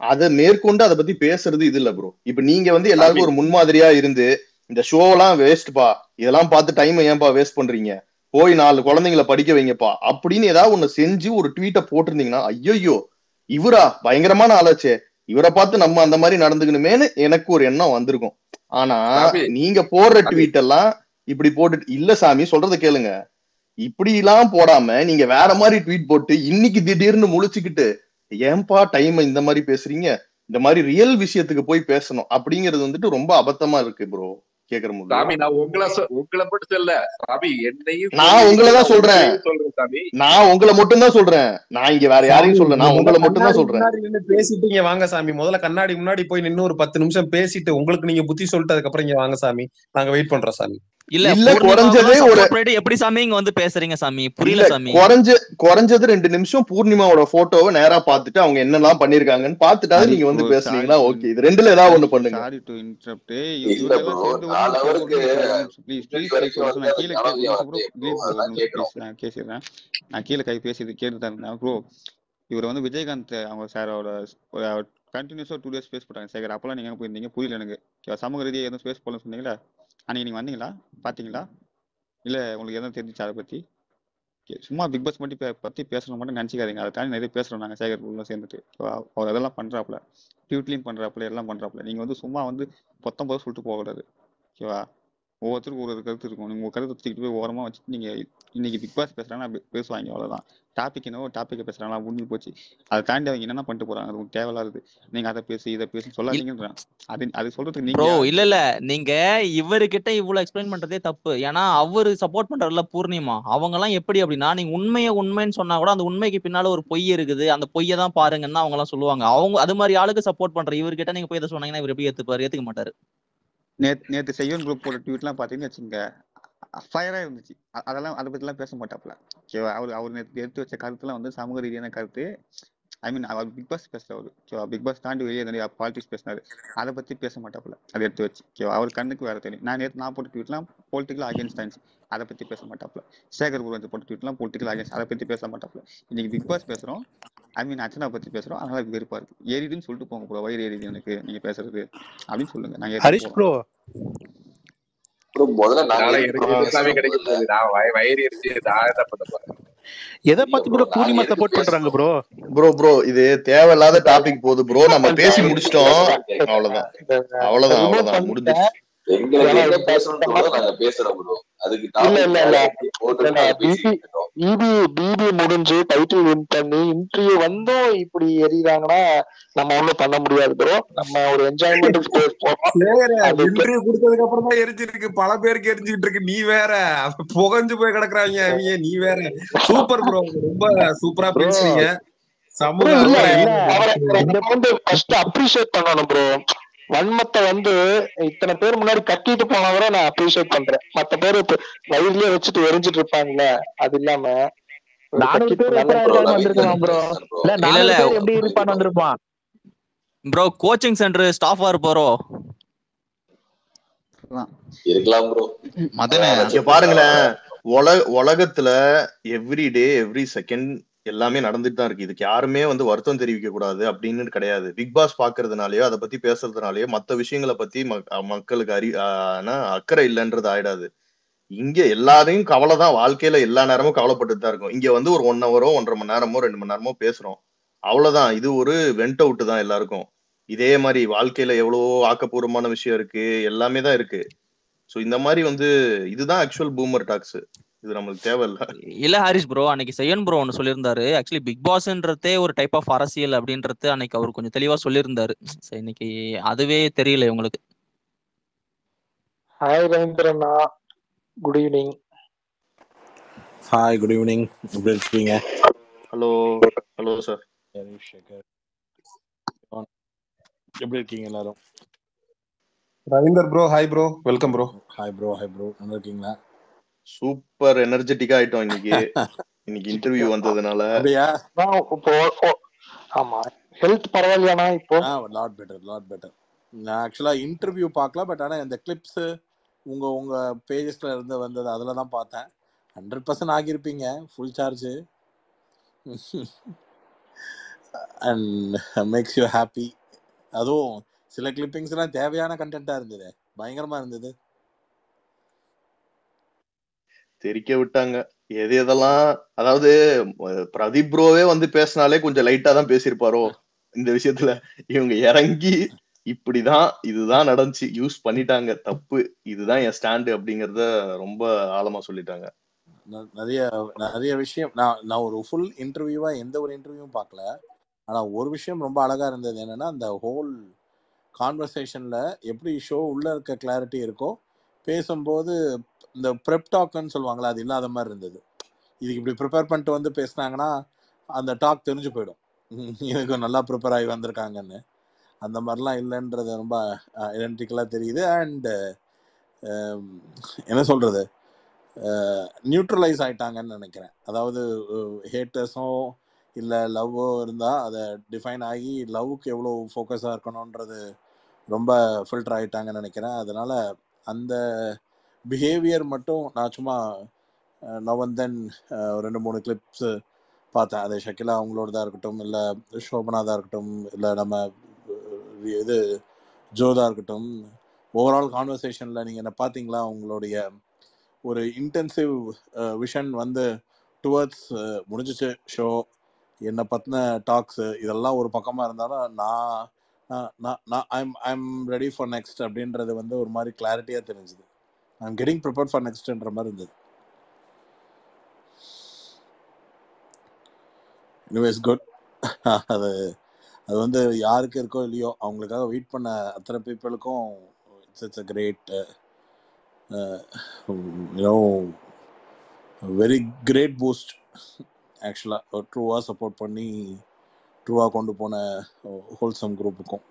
அதை மேற்கொண்டு அதை பத்தி பேசுறது இது இல்ல ப்ரோ. இப்ப நீங்க வந்து எல்லாருக்கும் ஒரு முன்மாதிரியா இருந்து இந்த ஷோ எல்லாம் வேஸ்ட்பா, இதெல்லாம் பார்த்து டைம் ஏன்பா வேஸ்ட் பண்றீங்க, போய் 4 குழந்தைங்களை படிக்க வைங்கப்பா அப்படின்னு ஏதாவது ஒண்ணு செஞ்சு ஒரு ட்வீட்டை போட்டிருந்தீங்கன்னா, ஐயோ இவரா பயங்கரமான ஆளாச்சே, இவரை பார்த்து நம்ம அந்த மாதிரி நடந்துக்கணுமேனு எனக்கு ஒரு எண்ணம் வந்திருக்கும். ஆனா நீங்க போடுற ட்வீட் எல்லாம் இப்படி போட்டுட்டு இல்ல சாமி சொல்றத கேளுங்க, இப்படி எல்லாம் போடாம நீங்க வேற மாதிரி ட்வீட் போட்டு இன்னைக்கு திடீர்னு முழிச்சுக்கிட்டு ஏன்பா டைம் இந்த மாதிரி பேசுறீங்க, இந்த மாதிரி ரியல் விஷயத்துக்கு போய் பேசணும் அப்படிங்கிறது வந்துட்டு ரொம்ப அபத்தமா இருக்கு ப்ரோ. கேக்குற போது சாமி நான் உங்களை மட்டும் சொல்ல சாமி, என்னையும் நான் உங்களதான் சொல்றேன் சாமி, நான் உங்களை மட்டும் தான் சொல்றேன். நான் இங்க வேற யாரையும் சொல்ல, நான் உங்களை மட்டும் தான் சொல்றேன். பேசிட்டீங்க வாங்க சாமி, முதல்ல கண்ணாடி முன்னாடி போய் நின்னு ஒரு 10 நிமிஷம் பேசிட்டு உங்களுக்கு நீங்க புத்தி சொல்லிட்டு அதுக்கப்புறம் இங்க வாங்க சாமி, நாங்க வெயிட் பண்றோம் சாமி. இல்ல குறைஞ்சதே எப்படி சாமி இங்க வந்து பேசுறீங்க சாமி, புரியல சாமி. குறைஞ்சது 2 நிமிஷம் பூர்ணிமாவோட போட்டோவை நேரா பாத்துட்டு அவங்க என்னெல்லாம் பண்ணிருக்காங்கன்னு பாத்துட்டாது நீங்க வந்து பேசுனீங்களா? ஓகே, இது ரெண்டுல ஏதாவது ஒண்ணு பண்ணுங்க. Sorry to interrupt. இவரெல்லாம் சேர்ந்து நான் கீழே கை பேசி கேட்டுதான் ப்ரோ. இவர் வந்து விஜயகாந்த் அவங்க சாரோட கண்டினியூஸா 2 days ஸ்பேஸ் போட்டாங்க சேகர். அப்பெல்லாம் நீங்க போயிருந்தீங்க புரியல எனக்கு. சமூக ரீதியாக எதுவும் ஸ்பேஸ் போடணும்னு சொன்னீங்களா? அன்னைக்கு நீங்க வந்தீங்களா, பாத்தீங்களா? இல்ல உங்களுக்கு எதுவும் தெரிஞ்சிச்சு அதை பத்தி? சும்மா பிக் பாஸ் பத்தி பேசணும் மட்டும் நினைச்சிக்காதீங்க. அதை தாண்டி நிறைய பேசுறோம் நாங்க சேகர் உள்ள சேர்ந்துட்டு. அவர் அதெல்லாம் பண்றாப்புல, ட்வீட்லையும் பண்றாப்புல, எல்லாம் பண்றாப்புல. நீங்க வந்து சும்மா வந்து 19 சொல்லிட்டு போகக்கூடாது. ஓகேவா? ஒவ்வொருத்தருக்கும் ஒரு கருத்து இருக்கும். நீங்க உங்க கருத்தை தூக்கிட்டு போய் ஓரமா வச்சுட்டு நீங்க இன்னைக்கு பிக் பாஸ் பேசுறாங்கன்னா பேசுவாங்க, அவ்வளவுதான். டாபிக் என்னவோ டாபிக்கை பேசுறாங்களா முடிஞ்சு போச்சு. அதை தாண்டி அவங்க என்னென்ன பண்ணிட்டு போறாங்க, அது உங்களுக்கு தேவையில்லாது. நீங்க அதை பேசி இதை பேசி சொல்லாதீங்கன்றான். அது சொல்றதுக்கு நீங்க இல்ல நீங்க இவருகிட்ட இவ்வளவு எக்ஸ்பிளைன் பண்றதே தப்பு. ஏன்னா அவரு சப்போர்ட் பண்றதுல பூர்ணிமா அவங்க எல்லாம் எப்படி அப்படின்னா, நீங்க உண்மைன்னு சொன்னா கூட அந்த உண்மைக்கு பின்னால ஒரு பொய் இருக்குது, அந்த பொய்யை தான் பாருங்கன்னா அவங்க எல்லாம் சொல்லுவாங்க. அவங்க அது மாதிரி ஆளுக்கு சப்போர்ட் பண்ற இவர்கிட்ட நீங்க போய் இதை சொன்னீங்கன்னா இவர் எப்படி ஏத்துக்க மாட்டாரு. நேத்து செய்யன் குரூப் போட ட்வீட் எல்லாம் பாத்தீங்கன்னு வச்சுங்க, ஃபயரா இருந்துச்சு. அதெல்லாம் அதை பத்தி எல்லாம் பேச மாட்டாப்ல. அவர் நேற்று எடுத்து வச்ச கருத்துலாம் வந்து சமூக ரீதியான கருத்து. ஐ மீன் அவர் பிக் பாஸ் பேசுறவர். பிக் பாஸ் தாண்டி வெளியே நிறைய பாலிடிக்ஸ் பேசினாரு, அதை பத்தி பேச மாட்டாப்ல. அதை எடுத்து வச்சு அவர் கண்ணுக்கு வேற தெரியும். நான் போட்ட ட்வீட்லாம் பொலிட்டிக்கல் அகேன்ஸ்ட் ஆயிடுச்சு, அதை பத்தி பேச மாட்டாப்ல. சேகர் குரு போட்ட ட்வீட்லாம் பொலிட்டிக்கல் அகேன்ஸ்ட், அதை பத்தி பேச மாட்டாப்ல. இன்னைக்கு பிக் பாஸ் பேசுறோம், ஐ மீன் அர்ச்சனா பத்தி பேசுறோம், அதனால வெறுப்பா இருக்கு. ஏறிடுன்னு சொல்லிட்டு போங்க ப்ரோ, வயிறு ஏறிது எனக்கு நீங்க பேசுறது அப்படின்னு சொல்லுங்க. நாங்க ஹரிஷ் ப்ரோ எதை பத்தி ப்ரோ பூர்ணிமா சப்போர்ட் பண்றாங்க ப்ரோ? ப்ரோ இது தேவையில்லாத டாபிக் போகுது ப்ரோ. நம்ம பேசி முடிச்சிட்டோம், அவ்வளவுதான் முடிஞ்சிச்சு. முடிஞ்சு டைட்டில் வின் பண்ணி இன்டர்வியூ வந்தும் இப்படி எறிறாங்கன்னா நம்ம ஒண்ணும் பண்ண முடியாது ப்ரோ. நம்ம ஒரு என்ஜாய்மெண்ட் இன்டர்வியூ கொடுத்ததுக்கு அப்புறம் தான் எரிஞ்சிருக்கு, பல பேருக்கு எரிஞ்சுட்டு இருக்கு. நீ வேற புகஞ்சு போய் கிடக்குறாங்க அவங்க, நீ வேற. சூப்பர் ப்ரோ, ரொம்ப சூப்பரா பேசுறீங்க. அப்ரிஷியேட் பண்ணணும் ப்ரோ. வன்மத்தை வந்து இத்தனை பேர் முன்னாடி கட்டிட்டு போனவரை நான் அப்ரிஷியேட் பண்றேன். மத்த பேரு வயிறுலயே வச்சுட்டு எரிஞ்சிட்டு இருப்பாங்கல்ல, அது இல்லாம 400 பேர் வந்திருக்கான் ப்ரோ. இல்ல 400 பேர் எப்படி இருப்பான்னு வந்திருப்பான் ப்ரோ. கோச்சிங் சென்டர் ஸ்டாஃபா இருப்பாரோ? இருக்கலாம் ப்ரோ. பாருங்களேன், உலகத்துல எவ்ரி டே எவ்ரி செகண்ட் எல்லாமே நடந்துட்டு தான் இருக்கு. இதுக்கு யாருமே வந்து வருத்தம் தெரிவிக்க கூடாது அப்படின்னு கிடையாது. பிக் பாஸ் பாக்குறதுனாலயோ அதை பத்தி பேசுறதுனாலயோ மத்த விஷயங்களை பத்தி மக்களுக்கு அக்கறை இல்லைன்றது ஆயிடாது. இங்க எல்லாரையும் கவலைதான். வாழ்க்கையில எல்லா நேரமும் கவலைப்பட்டுட்டு தான் இருக்கும். இங்க வந்து ஒரு 1 ஹவரோ 1.5 மணி நேரமோ 2 மணி நேரமோ பேசுறோம், அவ்வளவுதான். இது ஒரு வெண்ட் அவுட் தான் எல்லாருக்கும். இதே மாதிரி வாழ்க்கையில எவ்வளவோ ஆக்கப்பூர்வமான விஷயம் இருக்கு, எல்லாமே தான் இருக்கு. சோ இந்த மாதிரி வந்து இதுதான் ஆக்சுவல் பூமர் டாக்ஸ். இது நம்மளுக்கு தேவையில்ல. இல்ல ஹாரிஸ் ப்ரோ, அன்னைக்கு செய்யன் ப்ரோ ஒன்னு சொல்லியிருந்தாரு. ஆக்சுவலி பிக் பாஸ்ன்றதே ஒரு டைப் ஆஃப் அரசியல் அப்படின்றது அன்னைக்கு அவர் கொஞ்சம் தெளிவா சொல்லியிருந்தாரு. சரி, இன்னைக்கு அதுவே தெரியல உங்களுக்கு. ஹாய் ரவீந்திரண்ணா, good evening. Hi, good evening. எப்படி இருக்கீங்க? Hello hello sir. எப்படி இருக்கீங்க எல்லாரும்? Ravinder bro, hi bro, welcome bro. Hi bro, hi bro. நல்லா இருக்கீங்களா? சூப்பர் எனர்ஜெட்டிக்கா ஆயிட்டோம் இன்னைக்கு. இன்னைக்கு இன்டர்வியூ வந்ததுனால. அப்படியா? இப்போ ஆமா, ஹெல்த் பரவாயில்லையாண்ணா இப்போ? Lot better, lot better. நான் ஆக்சுவலா இன்டர்வியூ பார்க்கல, பட் ஆனா இந்த கிளிப்ஸ் உங்க பேஜஸ்ல இருந்து வந்தது அதுல தான் பார்த்தேன். 100% ஆகியிருப்பீங்க, full charge. And makes you happy. அதுவும் சில கிளிப்பிங்ஸ்லாம் தேவையான கண்டென்ட்டா இருந்தது, பயங்கரமா இருந்தது. தெரிக்க விட்டாங்க எது எதெல்லாம். அதாவது பிரதீப் ப்ரோவே வந்து பேசினாலே கொஞ்சம் லைட்டா தான் பேசியிருப்பாரோ இந்த விஷயத்துல. இவங்க இறங்கி இப்படிதான் இதுதான் நடந்துச்சு, யூஸ் பண்ணிட்டாங்க, தப்பு, இதுதான் என் ஸ்டாண்டு அப்படிங்கறத ரொம்ப ஆழமா சொல்லிட்டாங்க. நிறைய நிறைய விஷயம். நான் ஒரு ஃபுல் இன்டர்வியூவா எந்த ஒரு இன்டர்வியூவும் பார்க்கல. ஆனா ஒரு விஷயம் ரொம்ப அழகா இருந்தது. என்னன்னா, அந்த ஹோல் கான்வர்சேஷன்ல எப்படி ஷோ உள்ள இருக்க கிளாரிட்டி இருக்கோ, பேசும்போது இந்த ப்ரெப் டாக்னு சொல்லுவாங்களா, அது இல்லாத மாதிரி இருந்தது. இதுக்கு இப்படி ப்ரிப்பேர் பண்ணிட்டு வந்து பேசினாங்கன்னா அந்த டாக் தெரிஞ்சு போயிடும், இதுக்கு நல்லா ப்ரிப்பேர் ஆகி வந்திருக்காங்கன்னு. அந்த மாதிரிலாம் இல்லைன்றது ரொம்ப ஐடென்டிக்கலாக தெரியுது. அண்ட் என்ன சொல்றது, நியூட்ரலைஸ் ஆயிட்டாங்கன்னு நினைக்கிறேன். அதாவது ஹேட்டர்ஸும் இல்லை லவ்வோ இருந்தால் அதை டிஃபைன் ஆகி லவ்வுக்கு எவ்வளோ ஃபோக்கஸாக இருக்கணுன்றது ரொம்ப ஃபில்டர் ஆகிட்டாங்கன்னு நினைக்கிறேன். அதனால் அந்த பிஹேவியர் மட்டும் நான் சும்மா நவ் அண்ட் தென் 2-3 கிளிப்ஸு பார்த்தேன். அது ஷக்கிலா அவங்களோடதாக இருக்கட்டும், இல்லை ஷோபனாதாக இருக்கட்டும், இல்லை நம்ம இது ஜோதாக இருக்கட்டும். ஓவரால் கான்வர்சேஷனில் நீங்கள் என்ன பார்த்தீங்களா? அவங்களுடைய ஒரு இன்டென்சிவ் விஷன் வந்து டுவர்ட்ஸ் முடிஞ்சிச்சு ஷோ. என்னை பற்றின டாக்ஸு இதெல்லாம் ஒரு பக்கமாக இருந்தாலும் ஐம் ரெடி ஃபார் நெக்ஸ்ட் அப்படின்றது வந்து ஒரு மாதிரி கிளாரிட்டியாக தெரிஞ்சுது. ஐம் கெட்டிங் ப்ரிப்பேர்ட் ஃபார் நெக்ஸ்ட்ன்ற மாதிரி இருந்தது. Anyways good. அது அது வந்து யாருக்கு இருக்கோ இல்லையோ அவங்களுக்காக வெயிட் பண்ண அத்தனை பீப்புளுக்கும் it's a great very great boost. ஆக்சுவலாக ட்ரூவாக சப்போர்ட் பண்ணி ட்ரூவாக கொண்டு போன ஹோல்சம் குரூப்புக்கும்.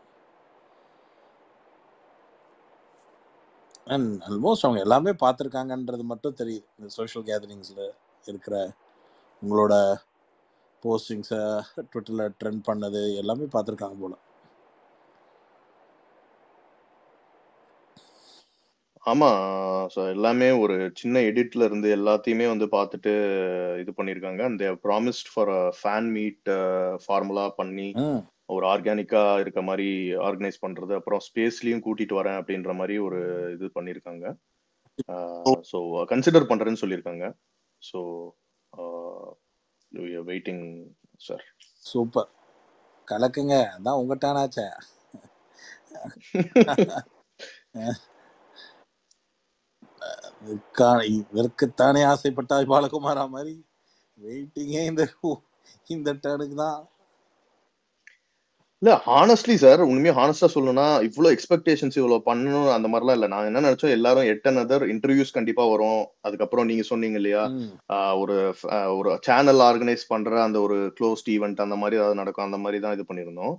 அண்ட் ஆல்மோஸ்ட் அவங்க எல்லாமே பார்த்துருக்காங்கன்றது மட்டும் தெரியுது. இந்த சோஷியல் கேதரிங்ஸில் இருக்கிற உங்களோட போஸ்டிங்ஸை ட்விட்டரில் ட்ரெண்ட் பண்ணது எல்லாமே பார்த்துருக்காங்க போல. ஆமா, ஸோ எல்லாமே ஒரு சின்ன எடிட்ல இருந்து எல்லாத்தையுமே வந்து பார்த்துட்டு இது பண்ணியிருக்காங்க. அந்த promised for a fan meet formula பண்ணி ஒரு ஆர்கானிக்கா இருக்க மாதிரி ஆர்கனைஸ் பண்றது, அப்புறம் ஸ்பேஸ்லயும் கூட்டிட்டு வரேன் அப்படின்ற மாதிரி ஒரு இது பண்ணியிருக்காங்க. ஸோ கன்சிடர் பண்றேன்னு சொல்லியிருக்காங்க. So waiting sir. சூப்பர், கலக்குங்க, அதான் உங்க டானாச்சே. இதற்குத்தானே ஆசைப்பட்டாய் பாலகுமாரா மாதிரி வெயிட்டிங்கே இந்த டர்னுக்கு தான். இல்ல ஹானஸ்ட்லி சார், உண்மையா ஹானஸ்டா சொல்லணும்னா இவ்வளவு எக்ஸ்பெக்டேஷன்ஸ் இவ்வளவு பண்ணணும் அந்த மாதிரிலாம் இல்ல. நான் என்ன நினைச்சோம், எல்லாரும் 8 another இன்டர்வியூஸ் கண்டிப்பா வரும். அதுக்கப்புறம் நீங்க சொன்னீங்க இல்லையா, ஒரு ஒரு சேனல் ஆர்கனைஸ் பண்ற அந்த ஒரு க்ளோஸ்ட் ஈவெண்ட் அந்த மாதிரி ஏதாவது நடக்கும், அந்த மாதிரி தான் இது பண்ணிருந்தோம்.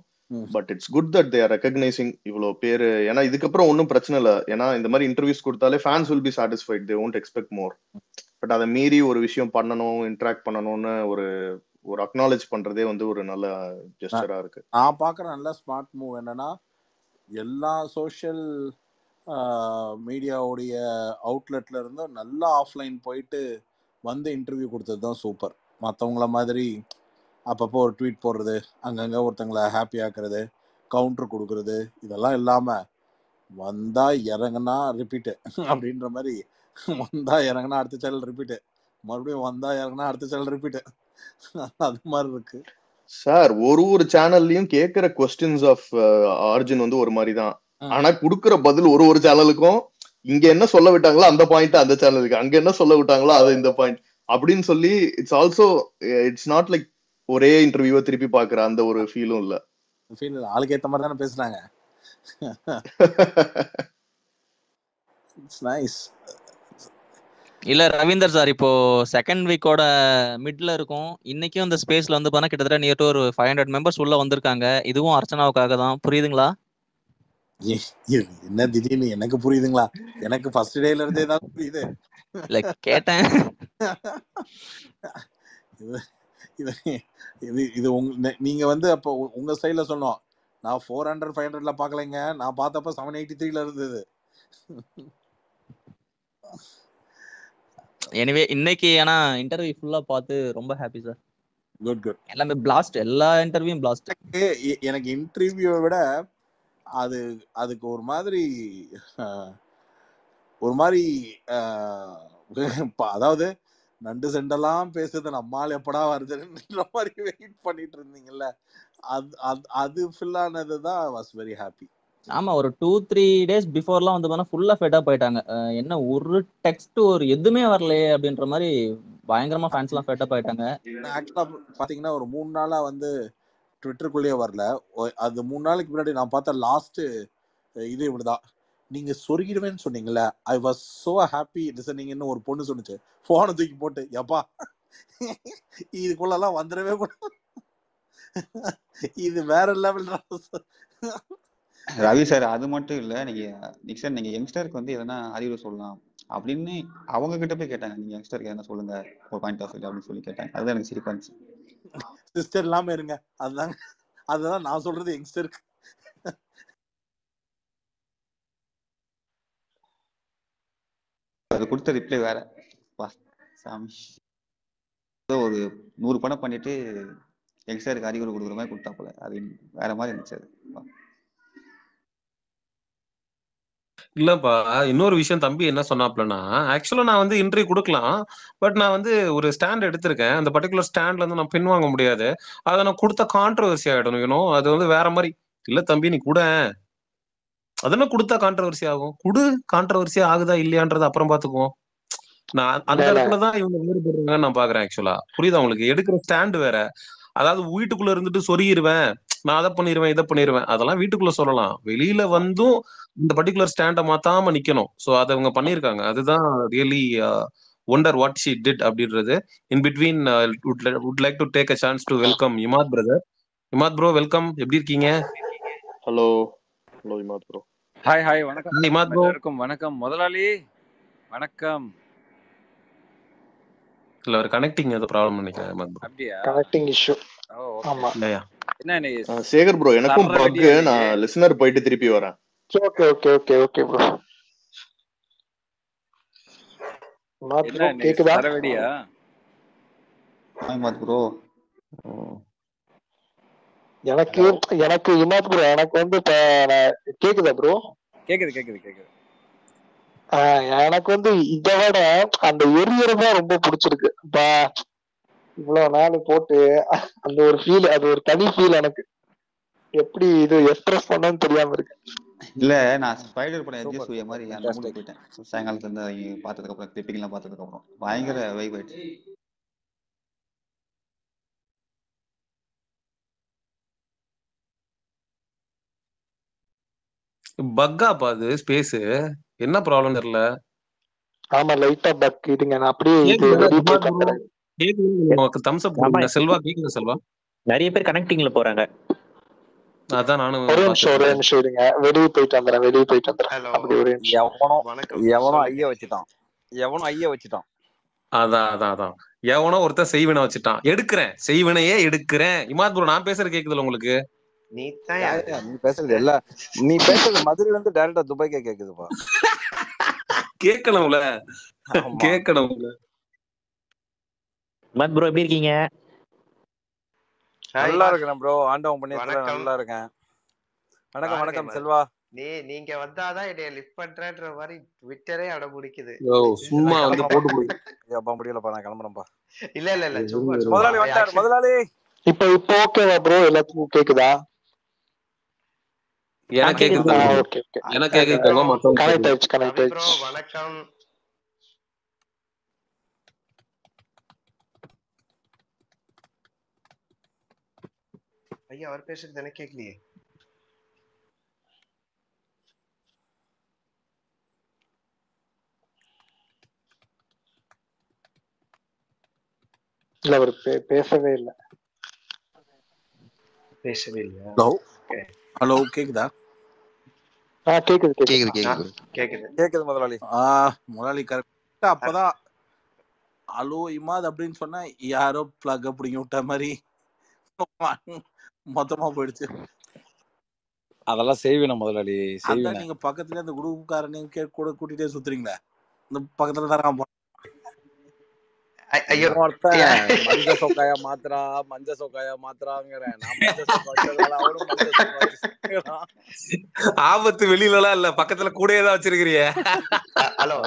But it's good that they are recognising இவ்வளவு பேரு. ஏன்னா இதுக்கப்புறம் ஒன்றும் பிரச்சனை இல்லை. ஏன்னா இந்த மாதிரி இன்டர்வியூஸ் கொடுத்தாலே fans will be satisfied, they won't expect more. But அதை மீறி ஒரு விஷயம் பண்ணணும், இன்டராக்ட் பண்ணணும்னு ஒரு அக்னாலேஜ் பண்றதே வந்து ஒரு நல்ல ஜெஸ்டரா இருக்கு. நான் பாக்குற நல்ல ஸ்மார்ட் மூவ் என்னன்னா, எல்லா சோஷியல் மீடியாவுடைய அவுட்லெட்ல இருந்து நல்லா ஆஃப்லைன் போயிட்டு வந்து இன்டர்வியூ கொடுத்தது தான் சூப்பர். மற்றவங்கள மாதிரி அப்பப்போ ஒரு ட்வீட் போடுறது, அங்கங்க ஒருத்தங்களை ஹாப்பி ஆக்குறது, கவுண்டர் கொடுக்கறது, இதெல்லாம் இல்லாம வந்தா இறங்குனா ரிப்பீட்டு அப்படின்ற மாதிரி வந்தா இறங்குனா அடுத்த சேனல் ரிப்பீட்டு, மறுபடியும் வந்தா இறங்குனா அடுத்த சேனல் ரிப்பீட்டு, அது மாதிரி இருக்கு. சார் ஒரு சேனல்லையும் கேட்கிற கொஸ்டின்ஸ் ஆஃப் ஆர்ஜின் வந்து ஒரு மாதிரி தான். ஆனா குடுக்கிற பதில் ஒரு சேனலுக்கும் இங்க என்ன சொல்ல விட்டாங்களோ அந்த பாயிண்ட் அந்த சேனலுக்கு, அங்க என்ன சொல்ல விட்டாங்களோ அது இந்த பாயிண்ட் அப்படின்னு சொல்லி it's also it's not like ஒரே இன்டர்வியூவை திருப்பி பாக்குற அந்த ஒரு ஃபீலும் இல்ல. ஃபீல் ஆளுக்கு ஏத்த மாதிரி தானே பேசுறாங்க. It's nice. இல்ல ரவீந்தர் சார், இப்போ செகண்ட் வீக்கோட மிட்ல இருக்கும். இன்னைக்கும் இந்த ஸ்பேஸ்ல வந்து பார்த்தா கிட்டத்தட்ட நியர் டு ஒரு 500 மெம்பர்ஸ் உள்ள வந்திருக்காங்க. இதுவும் அர்ச்சனாவுக்காக தான். புரியுதுங்களா? என்ன திடீர்னு எனக்கு புரியுதுங்களா? எனக்கு ஃபர்ஸ்ட் டேல இருந்தே தான் புரியுது. இல்ல கேட்டேன். இது இது இது இது நீங்க வந்து அப்போ உங்க ஸ்டைல சொன்னோம். நான் 400 500ல பாக்கலைங்க, நான் பார்த்தப்ப 783ல இருந்தது. எனிவே இன்னைக்கு ஆனா இன்டர்வியூ ஃபுல்லா பார்த்து ரொம்ப ஹாப்பி சார். Good good. எல்லாமே பிளாஸ்ட், எல்லா இன்டர்வியூவும் பிளாஸ்ட். எனக்கு இன்டர்வியூவை விட அதுக்கு ஒரு மாதிரி அதாவது நண்டு செண்டெல்லாம் பேசுறது நம்மால் எப்படா வருதுன்ற மாதிரி வெயிட் பண்ணிட்டு இருந்தீங்கல்ல, அது ஃபில் ஆனதுதான் வாஸ் வெரி ஹாப்பி. ஆமா, ஒரு 2-3 டேஸ் பிஃபோர்லாம் வந்து பார்த்தா ஃபுல்லா ஃபெட் அப் ஆயிட்டாங்க. என்ன ஒரு டெக்ஸ்ட் ஒரு எதுவுமே வரலையே அப்படின்ற மாதிரி பயங்கரமா ஃபேன்ஸ்லாம் ஃபெட் அப் ஆயிட்டாங்க. ஆக்சுவலா பாத்தீங்கன்னா ஒரு 3 நாளா வந்து ட்விட்டருக்குள்ளேயே வரல. அது 3 நாளைக்கு முன்னாடி நான் பார்த்த லாஸ்ட் இது இப்படிதான். நீங்க சொருகிடுவேன்னு சொன்னீங்கல்ல, ஐ வாஸ் சோ ஹாப்பி லிசனிங்னு ஒரு பொண்ணு சொன்னுச்சு. போனை தூக்கி போட்டு எப்பா இதுக்குள்ளெல்லாம் வந்துடவே கூடாது, இது வேற லெவல். ரவி சார் அது மட்டும் இல்ல, நீங்க சார் நீங்க யங்ஸ்டருக்கு வந்து எதனா அறிவுரை சொல்லலாம் அப்படின்னு அவங்க கிட்ட போய் கேட்டாங்க. நீங்க யங்ஸ்டருக்கு என்ன சொல்லுங்க ஒரு பாயிண்ட் ஆஃப் வியூ அப்படின்னு சொல்லி கேட்டாங்க. அதுதான் எனக்கு சிரிப்பா இருந்துச்சு. சிஸ்டர் இல்லாம இருங்க, அதுதான் நான் சொல்றது யங்ஸ்டருக்கு. அது கொடுத்த ரிப்ளை வேற சாமி. ஒரு 100 படம் பண்ணிட்டு யங்ஸ்டருக்கு அறிவுரை கொடுக்குற மாதிரி கொடுத்தா போல, அது வேற மாதிரி இருந்துச்சு. அது இல்லப்பா, இன்னொரு விஷயம் தம்பி என்ன சொன்னாப்லன்னா, ஆக்சுவலா நான் வந்து இன்டர்வியூ கொடுக்கலாம், பட் நான் வந்து ஒரு ஸ்டாண்ட் எடுத்திருக்கேன், அந்த பர்டிகுலர் ஸ்டாண்ட்ல இருந்து நான் பின்வாங்க முடியாது, அதை நான் கொடுத்த கான்ட்ரவர்சி ஆயிடும், யூனோ அது வந்து வேற மாதிரி. இல்ல தம்பி நீ கூட அதெல்லாம் கொடுத்தா கான்ட்ரவர்சி ஆகும், கான்ட்ரவர்சி ஆகுதா இல்லையான்றது அப்புறம் பாத்துக்குவோம். நான் அந்த இடத்துலதான் இவங்க வேறுபடுறாங்கன்னு நான் பாக்குறேன். ஆக்சுவலா புரியுதா உங்களுக்கு? எடுக்கிற ஸ்டாண்ட் வேற. அதாவது வீட்டுக்குள்ள இருந்துட்டு சொருகிருவேன், நான் அதை பண்ணிடுவேன் இதை பண்ணிடுவேன், அதெல்லாம் வீட்டுக்குள்ள சொல்லலாம். வெளியில வந்தும் இந்த பர்டிகுலர் ஸ்டாண்டை மாத்தாம நிக்கணும். சோ அதை அவங்க பண்ணிருக்காங்க. அதுதான் really wonder what she did அப்படின்றது. In between would like to take a chance to welcome Imad brother. Imad bro welcome, எப்படி இருக்கீங்க? Hello hello Imad bro. Hi hi, வணக்கம் இமாத் ப்ரோ. எல்லாருக்கும் வணக்கம். முதலாளி வணக்கம். இல்ல ஒரு கனெக்டிங் ஏதோ ப்ராப்ளம் நினைக்கிறேன் இமாத் ப்ரோ. அப்படியா? Connecting issue. ஆமா. இல்லையா? என்ன சேகர் ப்ரோ, எனக்கும் பக். நான் லிசனர் போயிட்டு திருப்பி வரேன். Okay okay okay okay bro. என்ன கேக்குதா? சரவடியா? இமாத் ப்ரோ, எனக்கு இமாத் ப்ரோ, எனக்கு வந்து கேக்குதா ப்ரோ? கேக்குது. எனக்கு வந்து இதை விட அந்த எரியறதான் ரொம்ப பிடிச்சிருக்கு. இவ்வளவு நாள் போட்டு அந்த ஒரு ஃபீல், அது ஒரு தனி ஃபீல். எனக்கு எப்படி இது எக்ஸ்பிரஸ் பண்ணன்னு தெரியாம இருக்கு. இல்ல நான் ஸ்பைடர் படம் எஜ்ஜி சூரிய மாதிரி அந்த மூடி போயிட்டேன். சாயங்காலத்துல இருந்து பார்த்ததுக்கு அப்புறம் கிளிப்பிங் எல்லாம் பார்த்ததுக்கு அப்புறம் பயங்கர வைப் ஆயிடுச்சு. பக்காப்பா அது ஸ்பேஸ், என்ன ப்ராப்ளம் தெரியல. ஆமா லைட்டா பக். இதுங்க நான் அப்படியே இது வெளிய போய் பார்க்கறேன். தம்ஸ் அப் கொடுங்க. செல்வா கேக்குதா? செல்வா நிறைய பேர் கனெக்டிங்ல போறாங்க. அதான் நானும் ஒரு நிமிஷம் இருங்க, வெளியே போயிட்டு வந்துடுறேன். அப்படி ஒரு எவனோ ஐயா வச்சுட்டான். அதான் எவனோ ஒருத்தர் செய்வினை வச்சுட்டான். செய்வினையே எடுக்கிறேன். இமாத் ப்ரோ நான் பேசுறது கேக்குதுல உங்களுக்கு? நீ பேசுறது நீ பேசுறது மதுரையில இருந்து டைரக்டா துபாய்க்கே கேக்குதுப்பா. கேட்கணும்ல. இமாத் ப்ரோ எப்படி இருக்கீங்க? நல்லா இருக்கிறேன் ப்ரோ, ஆண்டவன் புண்ணியத்துல வணக்கம். நல்லா இருக்கேன். வணக்கம் பாருங்க வணக்கம் இவன். செல்வா. நீங்க வந்தாதான் என்னைய லிஃப்ட் பண்றன்ற மாதிரி ட்விட்டரே அடம்பிடிக்குது. சும்மா நான் வந்து கிளம்புறேன்ப்பா. போட்டு ஐயோப்பா முடியலப்பா, நான் கிளம்புறேன்ப்பா. இல்ல சும்மா சும்மா முதலாளி வந்துட்டார். ஆக்சுவலி முதலாளி இப்ப ஓகேவா ப்ரோ? எல்லாத்துக்கும் கேக்குதா? எனக்கு கேக்குது. கேக்குது, ஓகே ஓகே. எனக்கு ரவி ப்ரோ கேக்குதுங்க, மத்தவங்க கனெக்ட் கேக்குது. ஆயிடுச்சு கனெக்ட் ரவி ப்ரோ ஆயிடுச்சு. வணக்கம். ஐயா அவர் பேசுறது எனக்கு கேட்கலையே. இல்ல அவர் பேசவே இல்ல. பேசவே இல்லையா? Hello okay. ஹலோ கேக்குதா? கேக்குது கேக்குது. கேக்குது கேக்குது கேக்குது. கேக்குது முதலாளி. முதலாளி கரெக்டா அப்பதான் அலோ இமாத் அப்படின்னு சொன்னா யாரோ பிளக் பிடிங்கி விட்ட மாதிரி மொத்தமா போயிடுச்சு. அதெல்லாம் செய்வேன் முதலாளி, அதான் செய்வேன். நீங்க பக்கத்துல அந்த குரூப்காரனையும் கூட கூட்டிட்டே சுத்துறீங்களே, இந்த பக்கத்துல தான் ஐயோ மஞ்ச சொக்காயா மாத்திராங்கிறேன். நான் மஞ்ச சொக்கா வச்சதுனால அவனும் மஞ்ச சொக்கா வச்சுக்கிறான். ஆபத்து வெளியில எல்லாம் இல்ல, பக்கத்துல கூடயே தான் வச்சிருக்கிறிய. ஹலோ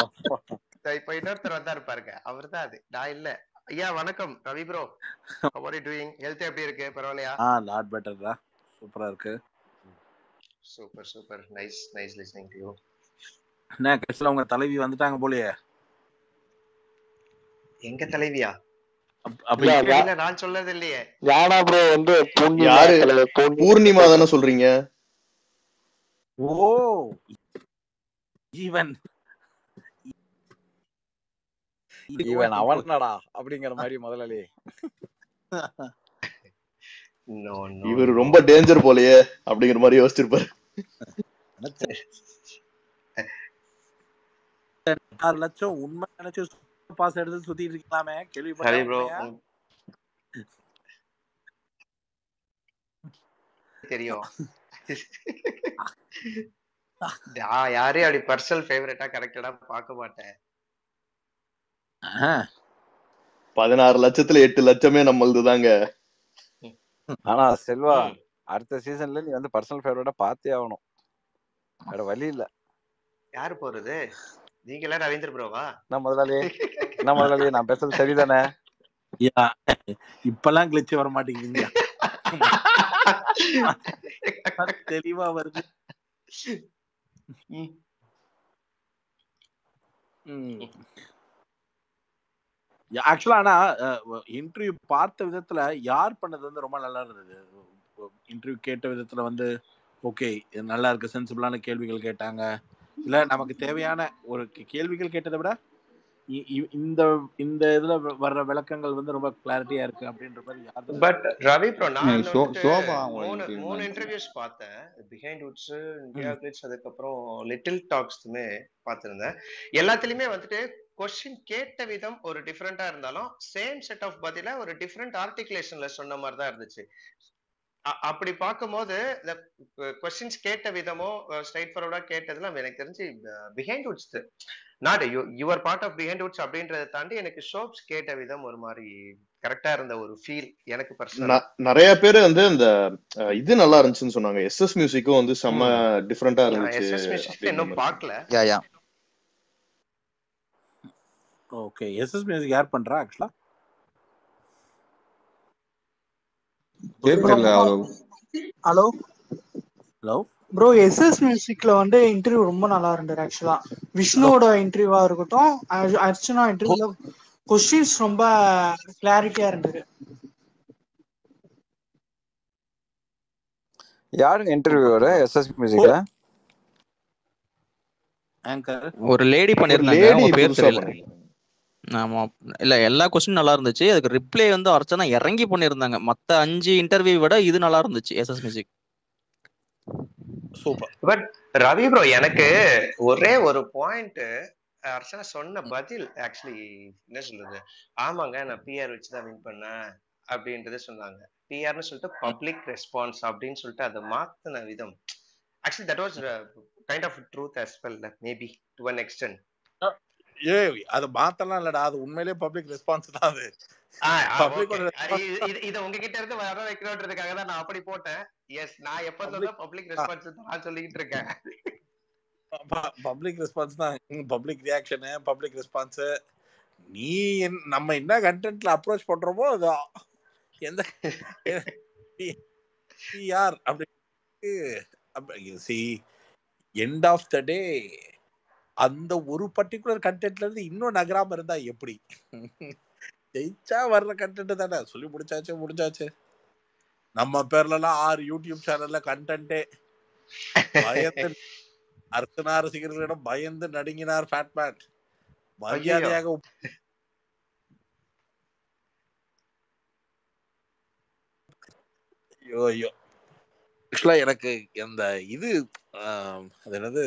இப்ப இன்னொருத்தர் வந்தா இருப்பாருங்க, அவர் தான் அது, நான் இல்ல. ஐயா வணக்கம் Ravi bro. How are you doing? Health எப்படி இருக்கு? பரவாயில்லையா? லாட் பெட்டர்டா, சூப்பரா இருக்கு. Super super, nice nice listening to you. என்ன கடைசில உங்க தலைவி வந்துட்டாங்க போலயே. எங்க தலைவியா? அப்படி இல்ல நான் சொல்லது இல்லையே. யாரா ப்ரோ வந்து யாரு? பூர்ணிமா தானே சொல்றீங்க? ஓ இவன் அவனடா அப்படிங்கிற மாதிரி முதலாளி. இவர் ரொம்ப டேஞ்சர் போலயே அப்படிங்கிற மாதிரி யோசிச்சிருப்பாரு. 6 லட்சம் உண்மை நினைச்சு பாஸ் எடுத்து சுத்திட்டு இருக்கலாமே, கேள்விப்பட்டேன். தெரியும். யாரையும் அப்படி பர்சனல் ஃபேவரட்டா கரெக்டடா பார்க்க மாட்டேன். 16 லட்சத்துல 8 லட்சமே நம்மளது தாங்க. ஆனா செல்வா, அடுத்த சீசன்ல நீ வந்து பர்சனல் ஃபேவரட்டா பார்த்தே ஆகணும், வேற வழி இல்ல. யாரு போறது? நீங்களா ரவீந்திர ப்ரோவா? நான் முதலாளி நான் பேசுறது சரிதானே? இப்பெல்லாம் கிளிச்சு வர மாட்டேங்குதுங்க, தெளிவா வருது. ஆக்சுவலா ஆனா இன்டர்வியூ பார்த்த விதத்துல யார் பண்ணது வந்து ரொம்ப நல்லா இருந்தது. இன்டர்வியூ கேட்ட விதத்துல வந்து ஓகே நல்லா இருக்கு, சென்சிபிளான கேள்விகள் கேட்டாங்க. இல்ல நமக்கு தேவையான ஒரு கேள்விகள் கேட்டதை விட இந்த இந்த இதுல வர்ற விளக்கங்கள் வந்து ரொம்ப கிளாரிட்டியா இருக்கு அப்படின்ற மாதிரி யாரு. பட் ரவி ப்ரோ, நான் மூணு இன்டர்வியூஸ் பார்த்தேன். பிஹைண்ட் வுட்ஸ், இந்தியா கிளிட்ஸ், அதுக்கப்புறம் லிட்டில் டாக்ஸ்மே பார்த்திருந்தேன். எல்லாத்துலயுமே வந்துட்டு கொஸ்டின் கேட்ட விதம் ஒரு டிஃபரெண்டா இருந்தாலும் சேம் செட் ஆஃப் பதில ஒரு டிஃபரெண்ட் ஆர்டிகுலேஷன்ல சொன்ன மாதிரி தான் இருந்துச்சு. அப்படி பார்க்கும்போது இந்த கொஸ்டின்ஸ் கேட்ட விதமோ ஸ்ட்ரைட் ஃபார்வர்டா கேட்டதுலாம் எனக்கு தெரிஞ்சு Behindwoods, not your part of Behindwoods அப்படின்றத தாண்டி எனக்கு ஷோப்ஸ் கேட்ட விதம் ஒரு மாதிரி கரெக்டா இருந்த ஒரு ஃபீல் எனக்கு பர்சனலா. நிறைய பேர் வந்து இந்த இது நல்லா இருந்துச்சுன்னு சொன்னாங்க. எஸ்எஸ் மியூசிக்கும் வந்து செம்ம டிஃபரெண்டா இருந்துச்சு. எஸ்எஸ் மியூசிக் இன்னும் பார்க்கல. ஓகே, எஸ்எஸ் மியூசிக் யார் பண்றா ஆக்சுவலா? ஹலோ ஹலோ ப்ரோ, எஸ்எஸ் மியூசிக்ல வந்து இன்டர்வியூ ரொம்ப நல்லா இருந்தது ஆக்சுவலா. விஷ்ணுவோட இன்டர்வியூவா இருக்கட்டும், அர்ச்சனா இன்டர்வியூல கொஸ்டின்ஸ் ரொம்ப கிளாரிட்டியா இருந்தது. யாருங்க இன்டர்வியூவர் எஸ்எஸ் மியூசிக்ல? ஒரு லேடி பண்ணிருந்தாங்க, அவங்க பேர் தெரியல. ஆமா, இல்ல எல்லா கொஸ்டின் நல்லா இருந்துச்சு. அதுக்கு ரிப்ளை வந்து அர்ச்சனா இறங்கி பண்ணிருந்தாங்க. மத்த 5 இன்டர்வியூ விட இது நல்லா இருந்துச்சு SS music. Super. But Ravi bro, எனக்கு ஒரே ஒரு பாயிண்ட் அர்ச்சனா சொன்ன பதில் ஆக்சுவலி என்ன சொல்றது, ஆமாங்க நான் பிஆர் வச்சுதான் வின் பண்ணேன் அப்படின்றத சொன்னாங்க. பிஆர்னு சொல்லிட்டு பப்ளிக் ரெஸ்பான்ஸ் அப்படின்னு சொல்லிட்டு அதை மாத்தின விதம், actually that was kind of truth as well, maybe to an extent. அதை மாத்தலாம் இல்லடா, அது உண்மையிலேயே பப்ளிக் ரெஸ்பான்ஸ் தான். அது பப்ளிக்கோட இத உங்ககிட்ட இருந்து வர வைக்கணும்ன்றதுக்காக தான் நான் அப்படி போட்டேன். எஸ், நான் எப்ப பப்ளிக் ரெஸ்பான்ஸ் நான் சொல்லிட்டு இருக்கேன். பப்ளிக் ரெஸ்பான்ஸ் தான், பப்ளிக் ரியாக்ஷனு, பப்ளிக் ரெஸ்பான்ஸ். நீ நம்ம என்ன கண்டென்ட்ல அப்ரோச் பண்றோமோ அது எந்த யார் அப்படி எண்ட் ஆஃப் த டே அந்த ஒரு பர்டிகுலர் கண்டென்ட்ல இருந்து இன்னும் நகராம இருந்தா எப்படி? ஜெயிச்சா வர்ற கண்டென்ட் தானே, சொல்லி முடிச்சாச்சு. நம்ம பேர்ல எல்லாம் 6 யூடியூப் சேனல்ல கண்டென்ட்டே பயந்து அர்த்தனா ரசிகர்களிடம் பயந்து நடுங்கினார் ஃபேட்மேன். மரியாதையாக ஐயோ. ஆக்சுவலா எனக்கு இந்த இது அது என்னது